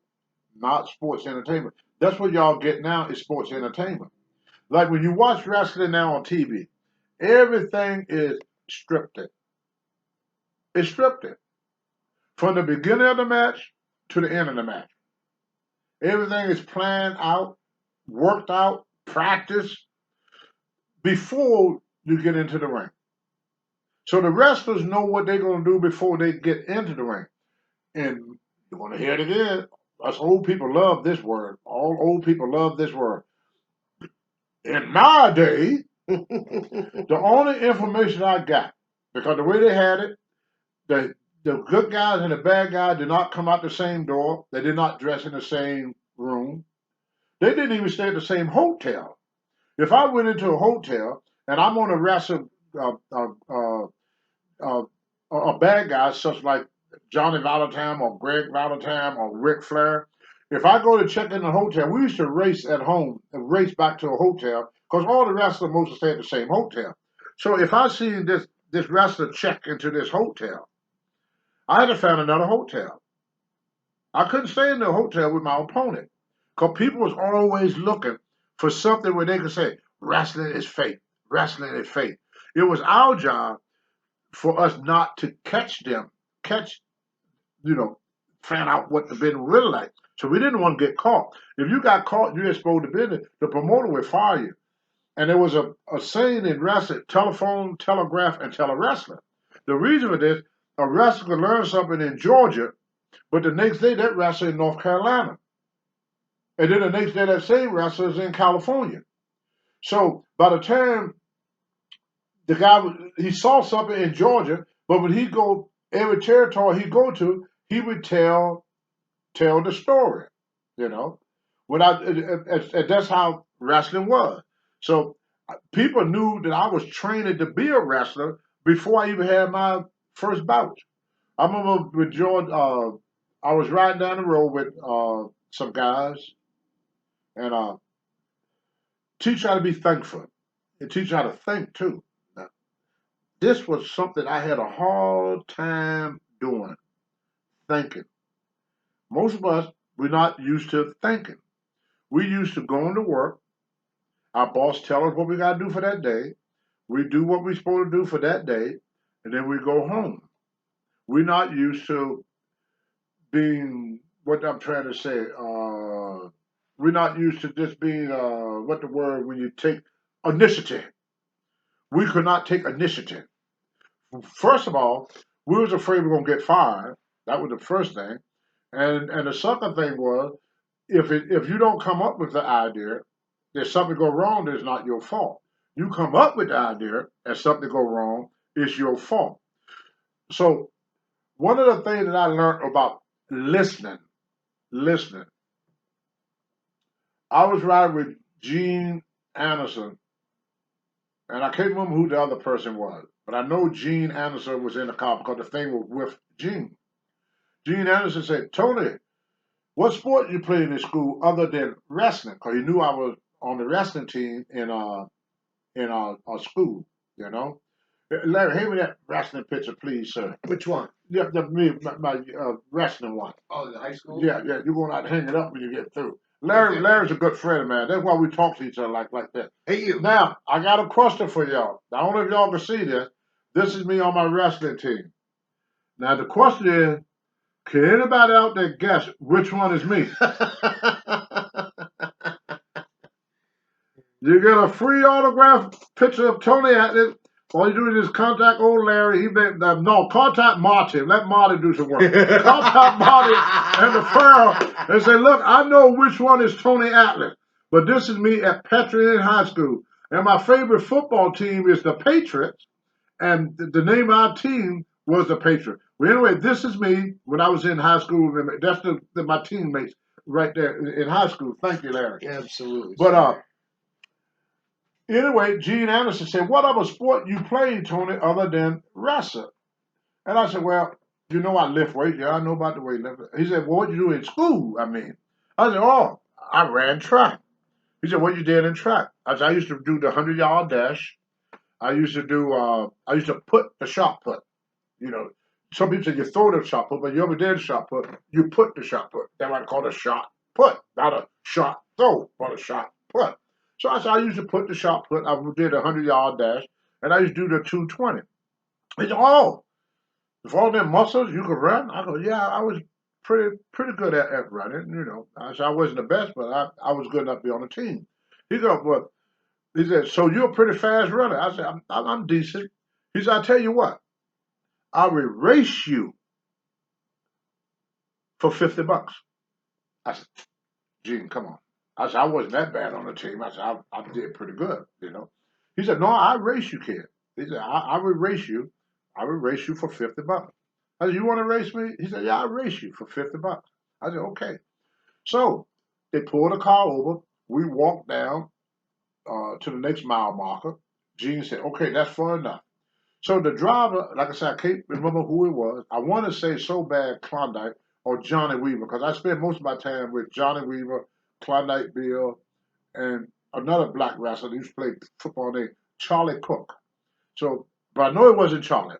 Not sports entertainment. That's what y'all get now is sports entertainment. Like when you watch wrestling now on TV, everything is scripted. It's scripted. From the beginning of the match to the end of the match. Everything is planned out, worked out, practiced before you get into the ring. So the wrestlers know what they're going to do before they get into the ring. And you want to hear it again. Us old people love this word. All old people love this word. In my day, the only information I got, because the way they had it, the good guys and the bad guys did not come out the same door. They did not dress in the same room. They didn't even stay at the same hotel. If I went into a hotel and I'm on a wrestle uh, uh, uh, uh, a bad guy, such like Johnny Valentine or Greg Valentine or Ric Flair, if I go to check in the hotel, we used to race at home and race back to a hotel because all the wrestlers mostly stay at the same hotel. So if I see this wrestler check into this hotel, I had to find another hotel. I couldn't stay in the hotel with my opponent because people was always looking for something where they could say wrestling is fake, wrestling is fake. It was our job for us not to catch, you know, find out what the business really like. So we didn't want to get caught. If you got caught, you exposed the business, the promoter would fire you. And there was a saying in wrestling, telephone, telegraph, and telewrestling. The reason for this, a wrestler could learn something in Georgia, but the next day that wrestler in North Carolina. And then the next day that same wrestler is in California. So by the time the guy he saw something in Georgia, but when he go every territory he go to, he would tell the story. You know, when that's how wrestling was. So people knew that I was training to be a wrestler before I even had my first bout. I remember with George. I was riding down the road with some guys, and teach how to be thankful, and teach how to think too. Now, this was something I had a hard time doing, thinking. Most of us, we're not used to thinking. We used to going to work. Our boss tell us what we got to do for that day. We do what we're supposed to do for that day, and then we go home. We're not used to being what I'm trying to say. We're not used to just being what the word when you take initiative. We could not take initiative. First of all, we was afraid we were gonna get fired. That was the first thing, and the second thing was if you don't come up with the idea, there's something go wrong. It's not your fault. You come up with the idea, and something go wrong, it's your fault. So one of the things that I learned about listening, I was riding with Gene Anderson, and I can't remember who the other person was, but I know Gene Anderson was in the car because the thing was with Gene. Gene Anderson said, Tony, what sport you played in school other than wrestling? Because he knew I was on the wrestling team in our school, you know. Larry, hand me that wrestling picture, please, sir. Which one? Yeah, my wrestling one. Oh, the high school? Yeah, you're going to have to hang it up when you get through. Larry's a good friend of mine. That's why we talk to each other like that. Hey, you. Now, I got a question for y'all. I don't know if y'all can see this. This is me on my wrestling team. Now, the question is, can anybody out there guess which one is me? You get a free autograph picture of Tony Atlas. All you do is contact old Larry. Contact Marty. Let Marty do some work. Contact Marty and the Pearl and say, look, I know which one is Tony Atlas, but this is me at Petrian High School. And my favorite football team is the Patriots, and the name of our team was the Patriots. Well, anyway, this is me when I was in high school. That's my teammates right there in high school. Thank you, Larry. Absolutely. But anyway, Gene Anderson said, what other sport you played, Tony, other than wrestling? And I said, well, you know I lift weights. Yeah, I know about the weightlifting. He said, well, what you do in school, I mean? I said, oh, I ran track. He said, what you did in track? I said, I used to do the 100-yard dash. I used to put the shot put. You know, some people say you throw the shot put, but you ever did shot put, you put the shot put. That's what I call a shot put, not a shot throw, but a shot put. So I said, I used to put the shot put. I did a 100-yard dash, and I used to do the 220. He said, oh, with all them muscles, you could run? I go, yeah, I was pretty good at running, you know. I said, I wasn't the best, but I was good enough to be on the team. He goes, well, he said, so you're a pretty fast runner. I said, I'm decent. He said, I'll tell you what, I will race you for $50. I said, Gene, come on. I said, I wasn't that bad on the team. I said, I did pretty good, you know. He said, no, I race you, kid. He said, I will race you. I will race you for $50. I said, you want to race me? He said, yeah, I'll race you for $50. I said, okay. So they pulled the car over. We walked down to the next mile marker. Gene said, okay, that's far enough. So the driver, like I said, I can't remember who it was. I want to say so bad Klondike or Johnny Weaver, because I spent most of my time with Johnny Weaver, Klondike Bill, and another black wrestler who used to play football named Charlie Cook. So, but I know it wasn't Charlie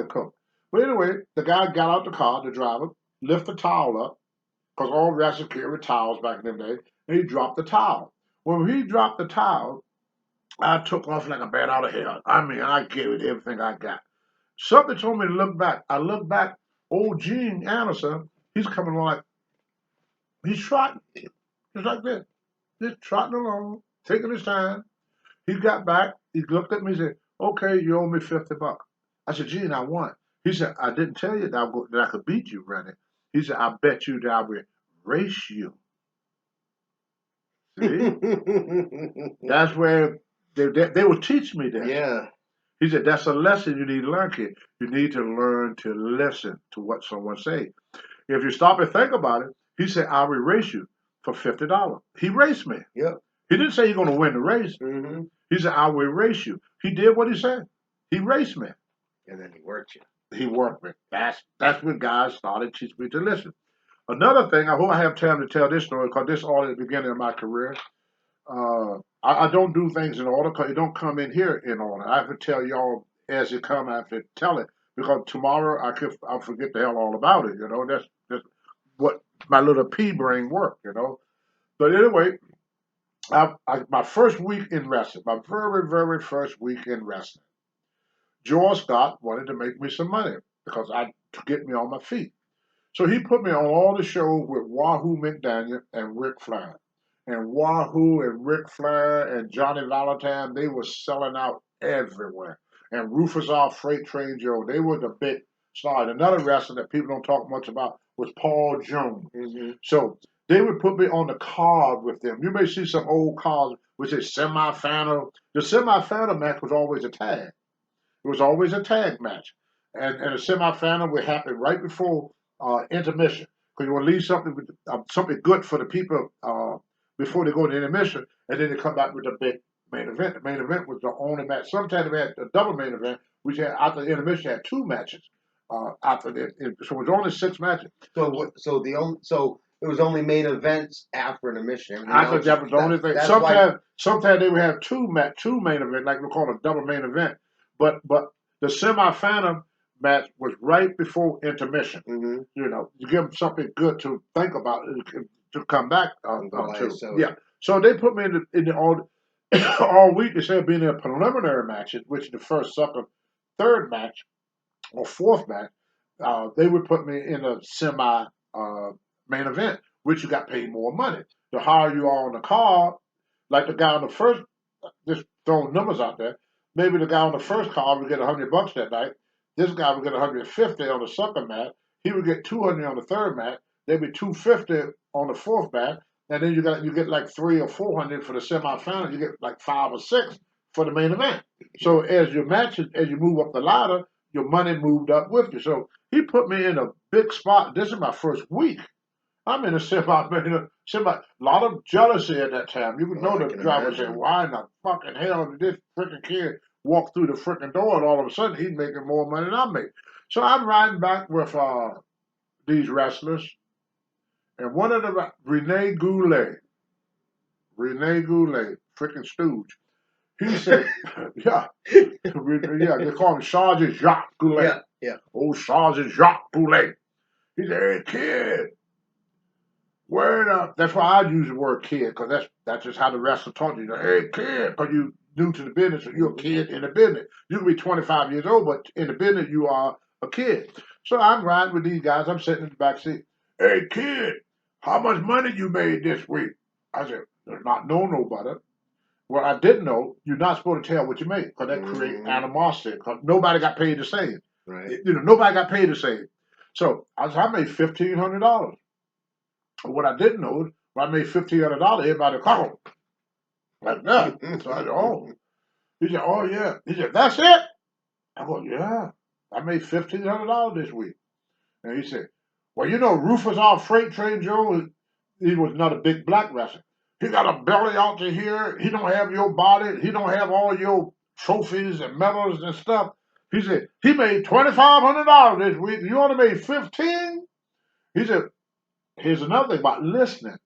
Cook. But anyway, the guy got out the car, the driver, lifted the towel up, because all wrestlers carried towels back in them days, and he dropped the towel. When he dropped the towel, I took off like a bat out of hell. I mean, I gave it everything I got. Something told me to look back. I looked back. Old Gene Anderson, he's coming along like, he's trotting. Just like this. Just trotting along, taking his time. He got back. He looked at me and said, okay, you owe me $50. I said, Gene, I won. He said, I didn't tell you that I could beat you, Randy. He said, I bet you that I will race you. See? That's where they would teach me that. Yeah. He said, that's a lesson you need to learn, kid. You need to learn to listen to what someone says. If you stop and think about it, he said, I will race you for $50. He raced me. Yep. He didn't say you're going to win the race. Mm-hmm. He said, I will race you. He did what he said. He raced me. And then he worked you. He worked me. That's when guys started teaching me to listen. Another thing, I hope I have time to tell this story because this all at the beginning of my career. I don't do things in order because it don't come in here in order. I have to tell y'all as it come. I have to tell it because tomorrow I'll forget the hell all about it. You know, that's what my little pea brain work. You know, but anyway, my first week in wrestling, my very first week in wrestling, George Scott wanted to make me some money because to get me on my feet. So he put me on all the shows with Wahoo McDaniel and Ric Flair. And Wahoo and Ric Flair and Johnny Valentine, they were selling out everywhere. And Rufus R. Freight Train Joe, they were the big stars. Another wrestler that people don't talk much about was Paul Jones. Mm-hmm. So they would put me on the card with them. You may see some old cards which is semifinal. The semifinal match was always a tag. It was always a tag match. And a semifinal would happen right before intermission. Because you want to leave something good for the people before they go to intermission, and then they come back with the big main event. The main event was the only match. Sometimes they had a double main event, which had after the intermission had two matches. after that. So it was only 6 matches. So it was only main events after an admission. Everything I thought else that was the only thing. that's why. Sometimes they would have two main events, like we call it a double main event. But the semifinal match was right before intermission. Mm-hmm. You know, to give them something good to think about to come back to. So Yeah. So they put me in the all all week. Instead of being in preliminary matches, which the first, second, third match or fourth match, they would put me in a semi main event, which you got paid more money. The higher you are on the card, like the guy on the first, just throwing numbers out there, maybe the guy on the first card would get $100 that night. This guy would get 150 on the second match. He would get 200 on the third match. There'd be 250 on the fourth match, and then you get like 300 or 400 for the semifinal. You get like 5 or 6 for the main event. So as you move up the ladder, your money moved up with you. So he put me in a big spot. This is my first week. I'm in a a lot of jealousy at that time. You would know the driver said, why in the fucking hell did this freaking kid walk through the freaking door and all of a sudden he's making more money than I make? So I'm riding back with these wrestlers, and one of them, Rene Goulet, freaking stooge. He said, yeah, they call him Sergeant Jacques Goulet. Yeah. Oh, Sergeant Jacques Goulet. He said, hey, kid, word up. That's why I use the word kid, because that's just how the wrestler taught you. Hey, kid, because you new to the business, or you're a kid in the business. You can be 25 years old, but in the business, you are a kid. So I'm riding with these guys. I'm sitting in the back seat. Hey, kid, how much money you made this week? I said, there's not nobody. Well, I didn't know you're not supposed to tell what you make, because that creates animosity. Because nobody got paid the same. Right. Nobody got paid the same. So I made $1,500. What I didn't know, when I made $1,500, everybody called like that. So I said, oh. He said, oh yeah. He said, that's it? I go, yeah. I made $1,500 this week. And he said, well, Rufus, our freight train Joe, he was not a big black wrestler. He got a belly out to here. He don't have your body. He don't have all your trophies and medals and stuff. He said, he made $2,500 this week. You only made 15? He said, here's another thing about listening.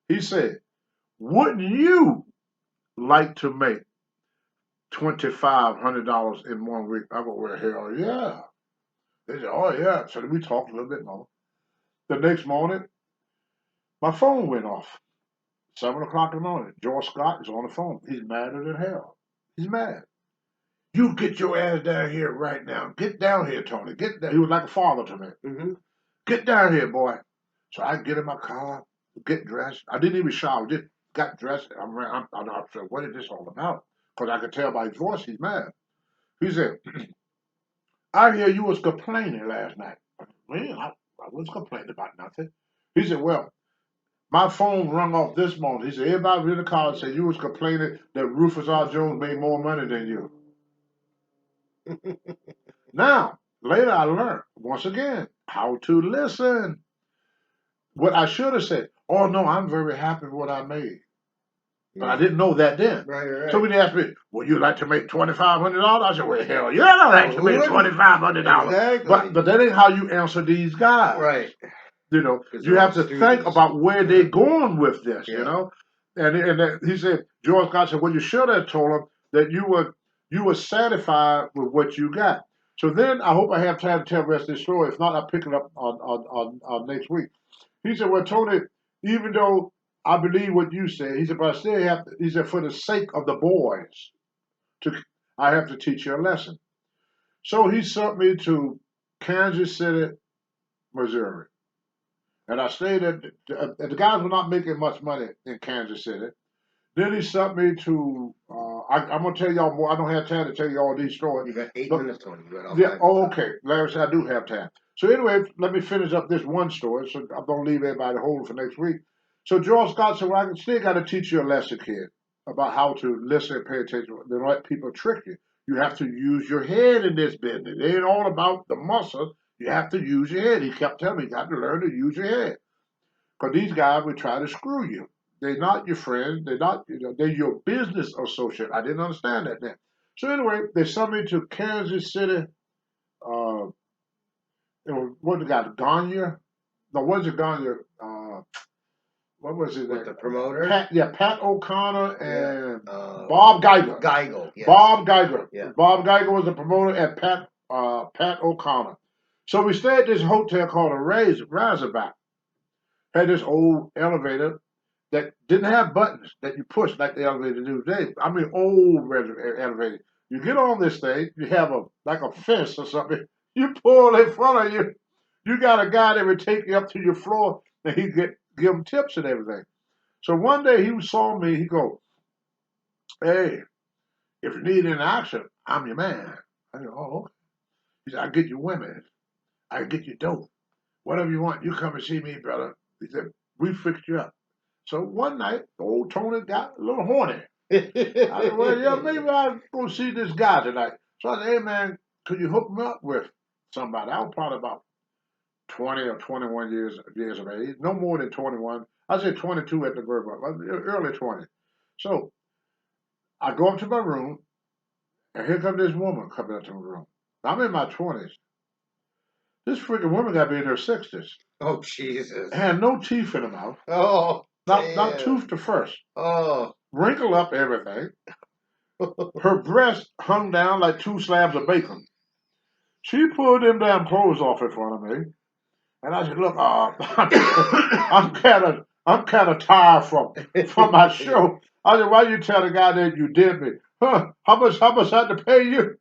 He said, wouldn't you like to make $2,500 in 1 week? I go, well, hell yeah. They said, oh yeah. So we talked a little bit more. The next morning, my phone went off. 7 o'clock in the morning. George Scott is on the phone. He's madder than hell. He's mad. You get your ass down here right now. Get down here, Tony. Get down. He was like a father to me. Mm-hmm. Get down here, boy. So I get in my car, get dressed. I didn't even shower. Just got dressed. I'm said, what is this all about? Because I could tell by his voice he's mad. He said, I hear you was complaining last night. Man, I wasn't complaining about nothing. He said, well, my phone rung off this morning. He said, everybody in the car said you was complaining that Rufus R. Jones made more money than you. Now, later I learned, once again, how to listen. What I should have said, oh no, I'm very happy with what I made. But I didn't know that then. Right. So when they asked me, would you like to make $2,500? I said, well, hell yeah, I'd like to make $2,500. Exactly. But that ain't how you answer these guys. Right. You have to think about where they're going with this, Yeah. And he said, George Scott said, well, you should have told him that you were satisfied with what you got. So then I hope I have time to tell the rest of the story. If not, I'll pick it up on next week. He said, well, Tony, even though I believe what you said, he said, but I still have to, he said, for the sake of the boys, I have to teach you a lesson. So he sent me to Kansas City, Missouri. And I stayed the guys were not making much money in Kansas City. Then he sent me to, I'm going to tell y'all more. I don't have time to tell you all these stories. You got 8 minutes, Tony. Okay. Larry said I do have time. So anyway, let me finish up this one story. So I'm going to leave everybody holding for next week. So George Scott said, well, I still got to teach you a lesson, kid, about how to listen and pay attention. Don't let people trick you. You have to use your head in this business. It ain't all about the muscle. You have to use your head. He kept telling me, you got to learn to use your head. Because these guys would try to screw you. They're not your friends. They're not, they're your business associate. I didn't understand that then. So anyway, they sent me to Kansas City, what the guy, Gagne? No, was it Gagne? What was it? With the promoter? Pat O'Connor and Yeah. Bob Geiger. Geigel, yes. Bob Geiger. Yeah. Bob Geiger was the promoter and Pat O'Connor. So we stayed at this hotel called a Razorback. Had this old elevator that didn't have buttons that you push like the elevator do today. I mean, old elevator. You get on this thing, you have like a fence or something. You pull in front of you. You got a guy that would take you up to your floor, and he give him tips and everything. So one day he saw me. He go, "Hey, if you need any action, I'm your man." I go, "Oh, okay." He said, "I get you women. I get you dope. Whatever you want, you come and see me, brother." He said, "We fixed you up." So one night, old Tony got a little horny. I said, "Well, yeah, maybe I'll go see this guy tonight." So I said, "Hey, man, could you hook me up with somebody?" I was probably about 20 or 21 years of age, no more than 21. I said 22 at the birth, early 20. So I go up to my room, and here comes this woman coming up to my room. I'm in my 20s. This freaking woman got to be in her 60s. Oh, Jesus. Had no teeth in her mouth. Oh, Not tooth to first. Oh. Wrinkle up everything. Her breast hung down like 2 slabs of bacon. She pulled them damn clothes off in front of me. And I said, "Look, I'm kind of tired from my show." I said, "Why you tell the guy that you did me? Huh? How much I had to pay you?"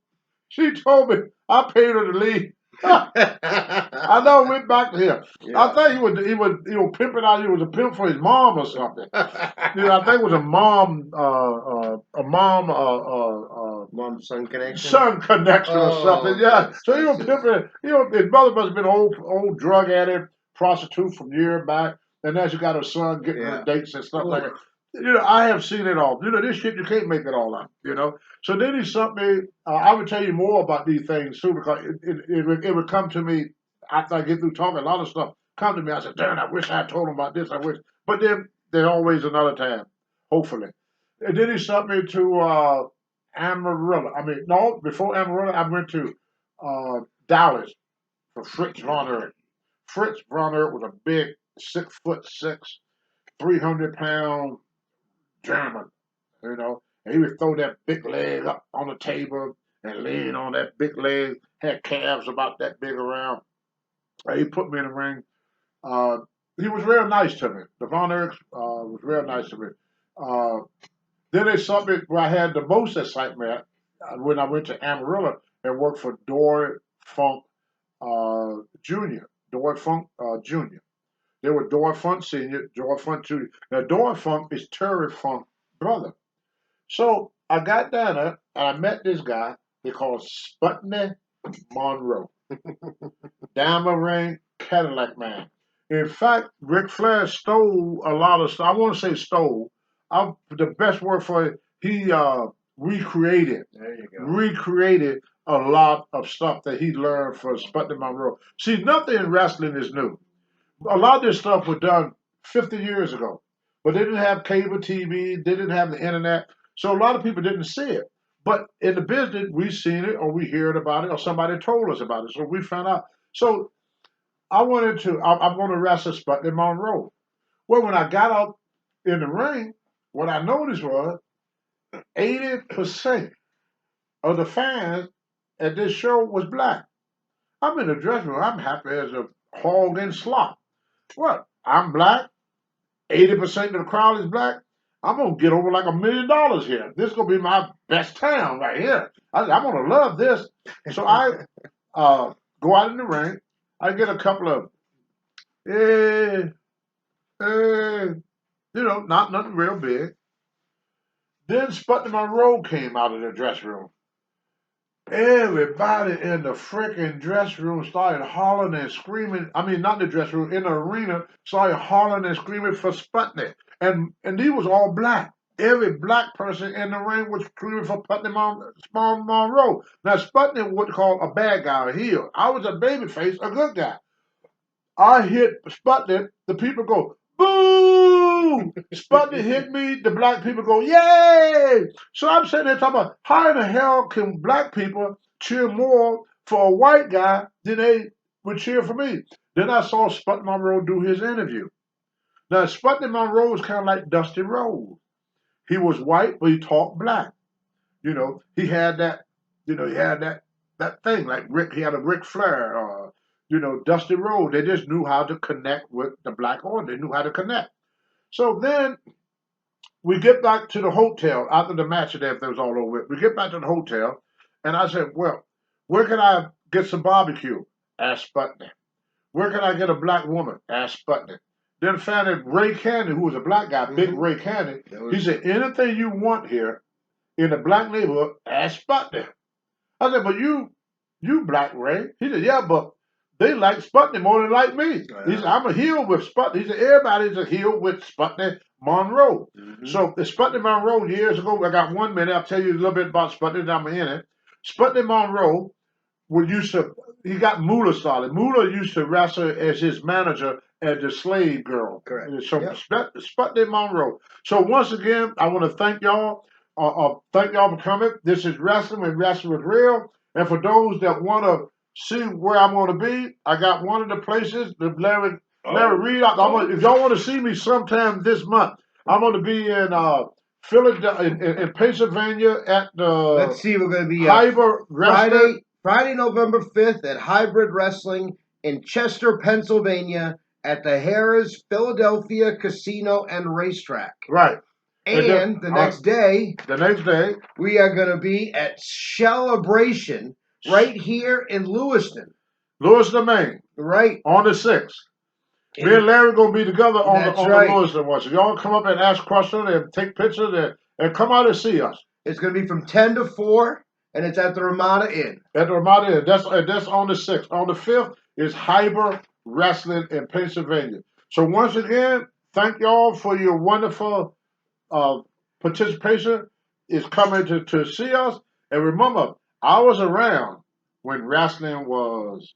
She told me I paid her to leave. I know, went back to him. Yeah. I think he was pimping out. He was a pimp for his mom or something. I think it was a mom Mom-son connection? son connection or something. Yeah. So he was Jesus. pimping. His mother must have been an old drug addict, prostitute from years back, and now she got her son getting her dates and stuff like that. I have seen it all. This shit, you can't make it all up. So then he sent me. I would tell you more about these things too, because it would come to me after I get through talking. A lot of stuff come to me. I said, "Darn, I wish I had told him about this. I wish." But then there's always another time, hopefully. And then he sent me to Amarillo. I mean, no, before Amarillo, I went to Dallas for Fritz von Erck. Fritz von Erck was a big 6'6", 300-pound German, and he would throw that big leg up on the table and lean on that big leg, had calves about that big around. He put me in the ring. Uh, he was real nice to me. The Von Erichs was real nice to me. Uh, then it's something where I had the most excitement when I went to Amarillo and worked for Dory Funk Jr. Dory Funk Jr. There were Dory Funk Sr., Dory Funk Jr. Now, Dory Funk is Terry Funk's brother. So I got down there and I met this guy they call Sputney Monroe. Diamond ring, Cadillac man. In fact, Ric Flair stole a lot of stuff. I want to say stole. The best word for it, he recreated. There you go. Recreated a lot of stuff that he learned from Sputney Monroe. See, nothing in wrestling is new. A lot of this stuff was done 50 years ago, but they didn't have cable TV, they didn't have the internet, so a lot of people didn't see it. But in the business, we seen it, or we heard about it, or somebody told us about it, so we found out. So I'm going to wrestle Sputney Monroe. Well, when I got out in the ring, what I noticed was 80% of the fans at this show was black. I'm in the dressing room, I'm happy as a hog in slop. What? I'm black. 80% of the crowd is black. I'm gonna get over like $1 million here. This is gonna be my best town right here. I'm gonna love this. So I go out in the ring. I get a couple of not nothing real big. Then Sputney Monroe came out of the dressing room. Everybody in the freaking dressing room started hollering and screaming. I mean, not in the dressing room, in the arena, started hollering and screaming for Sputney. And he was all black. Every black person in the ring was screaming for Sputney Monroe. Now, Sputney was called a bad guy, a heel. I was a babyface, a good guy. I hit Sputnik, the people go, boo! Sputnik hit me, the black people go, yay! So I'm sitting there talking about how in the hell can black people cheer more for a white guy than they would cheer for me. Then I saw Sputnik Monroe do his interview. Now, Sputnik Monroe was kind of like Dusty Rhodes. He was white, but he talked black. You know, he had that, that thing like Rick. He had a Ric Flair, Dusty Rhodes. They just knew how to connect with the black audience. They knew how to connect. So then we get back to the hotel after the match and everything was all over. We get back to the hotel, and I said, "Well, where can I get some barbecue?" Asked Sputnik. Where can I get a black woman? Asked Sputnik. Then found Ray Candy, who was a black guy, big Ray Candy. He said, anything you want here in the black neighborhood, ask Sputnik. I said, but you black Ray. He said, yeah, but they like Sputnik more than like me. He said, I'm a heel with Sputnik. He said, everybody's a heel with Sputnik Monroe. So the Sputnik Monroe years ago, I got 1 minute. I'll tell you a little bit about Sputnik. I'm in it. Sputnik Monroe he got Moolah started. Moolah used to wrestle as his manager as the slave girl. Correct. So Sputnik Monroe. So once again, I want to thank y'all. Thank y'all for coming. This is Wrestling and Wrestling with Real. And for those that want to see where I'm going to be, I got one of the places, the Larry Reed. If y'all want to see me sometime this month, I'm going to be in Philadelphia, in Pennsylvania at the. Let's see, we're going to be Friday, November 5th at Hybrid Wrestling in Chester, Pennsylvania at the Harrah's Philadelphia Casino and Racetrack. Right. And the next day, we are going to be at Celebration right here in Lewiston. Maine. Right. On the 6th. Me and Larry going to be together on the Lewiston one. So y'all come up and ask questions and take pictures and come out and see us. It's going to be from 10 to 4. And it's at the Ramada Inn. At the Ramada Inn. That's on the 6th. On the 5th is Hyber Wrestling in Pennsylvania. So once again, thank y'all for your wonderful participation. Is coming to see us. And remember, I was around when wrestling was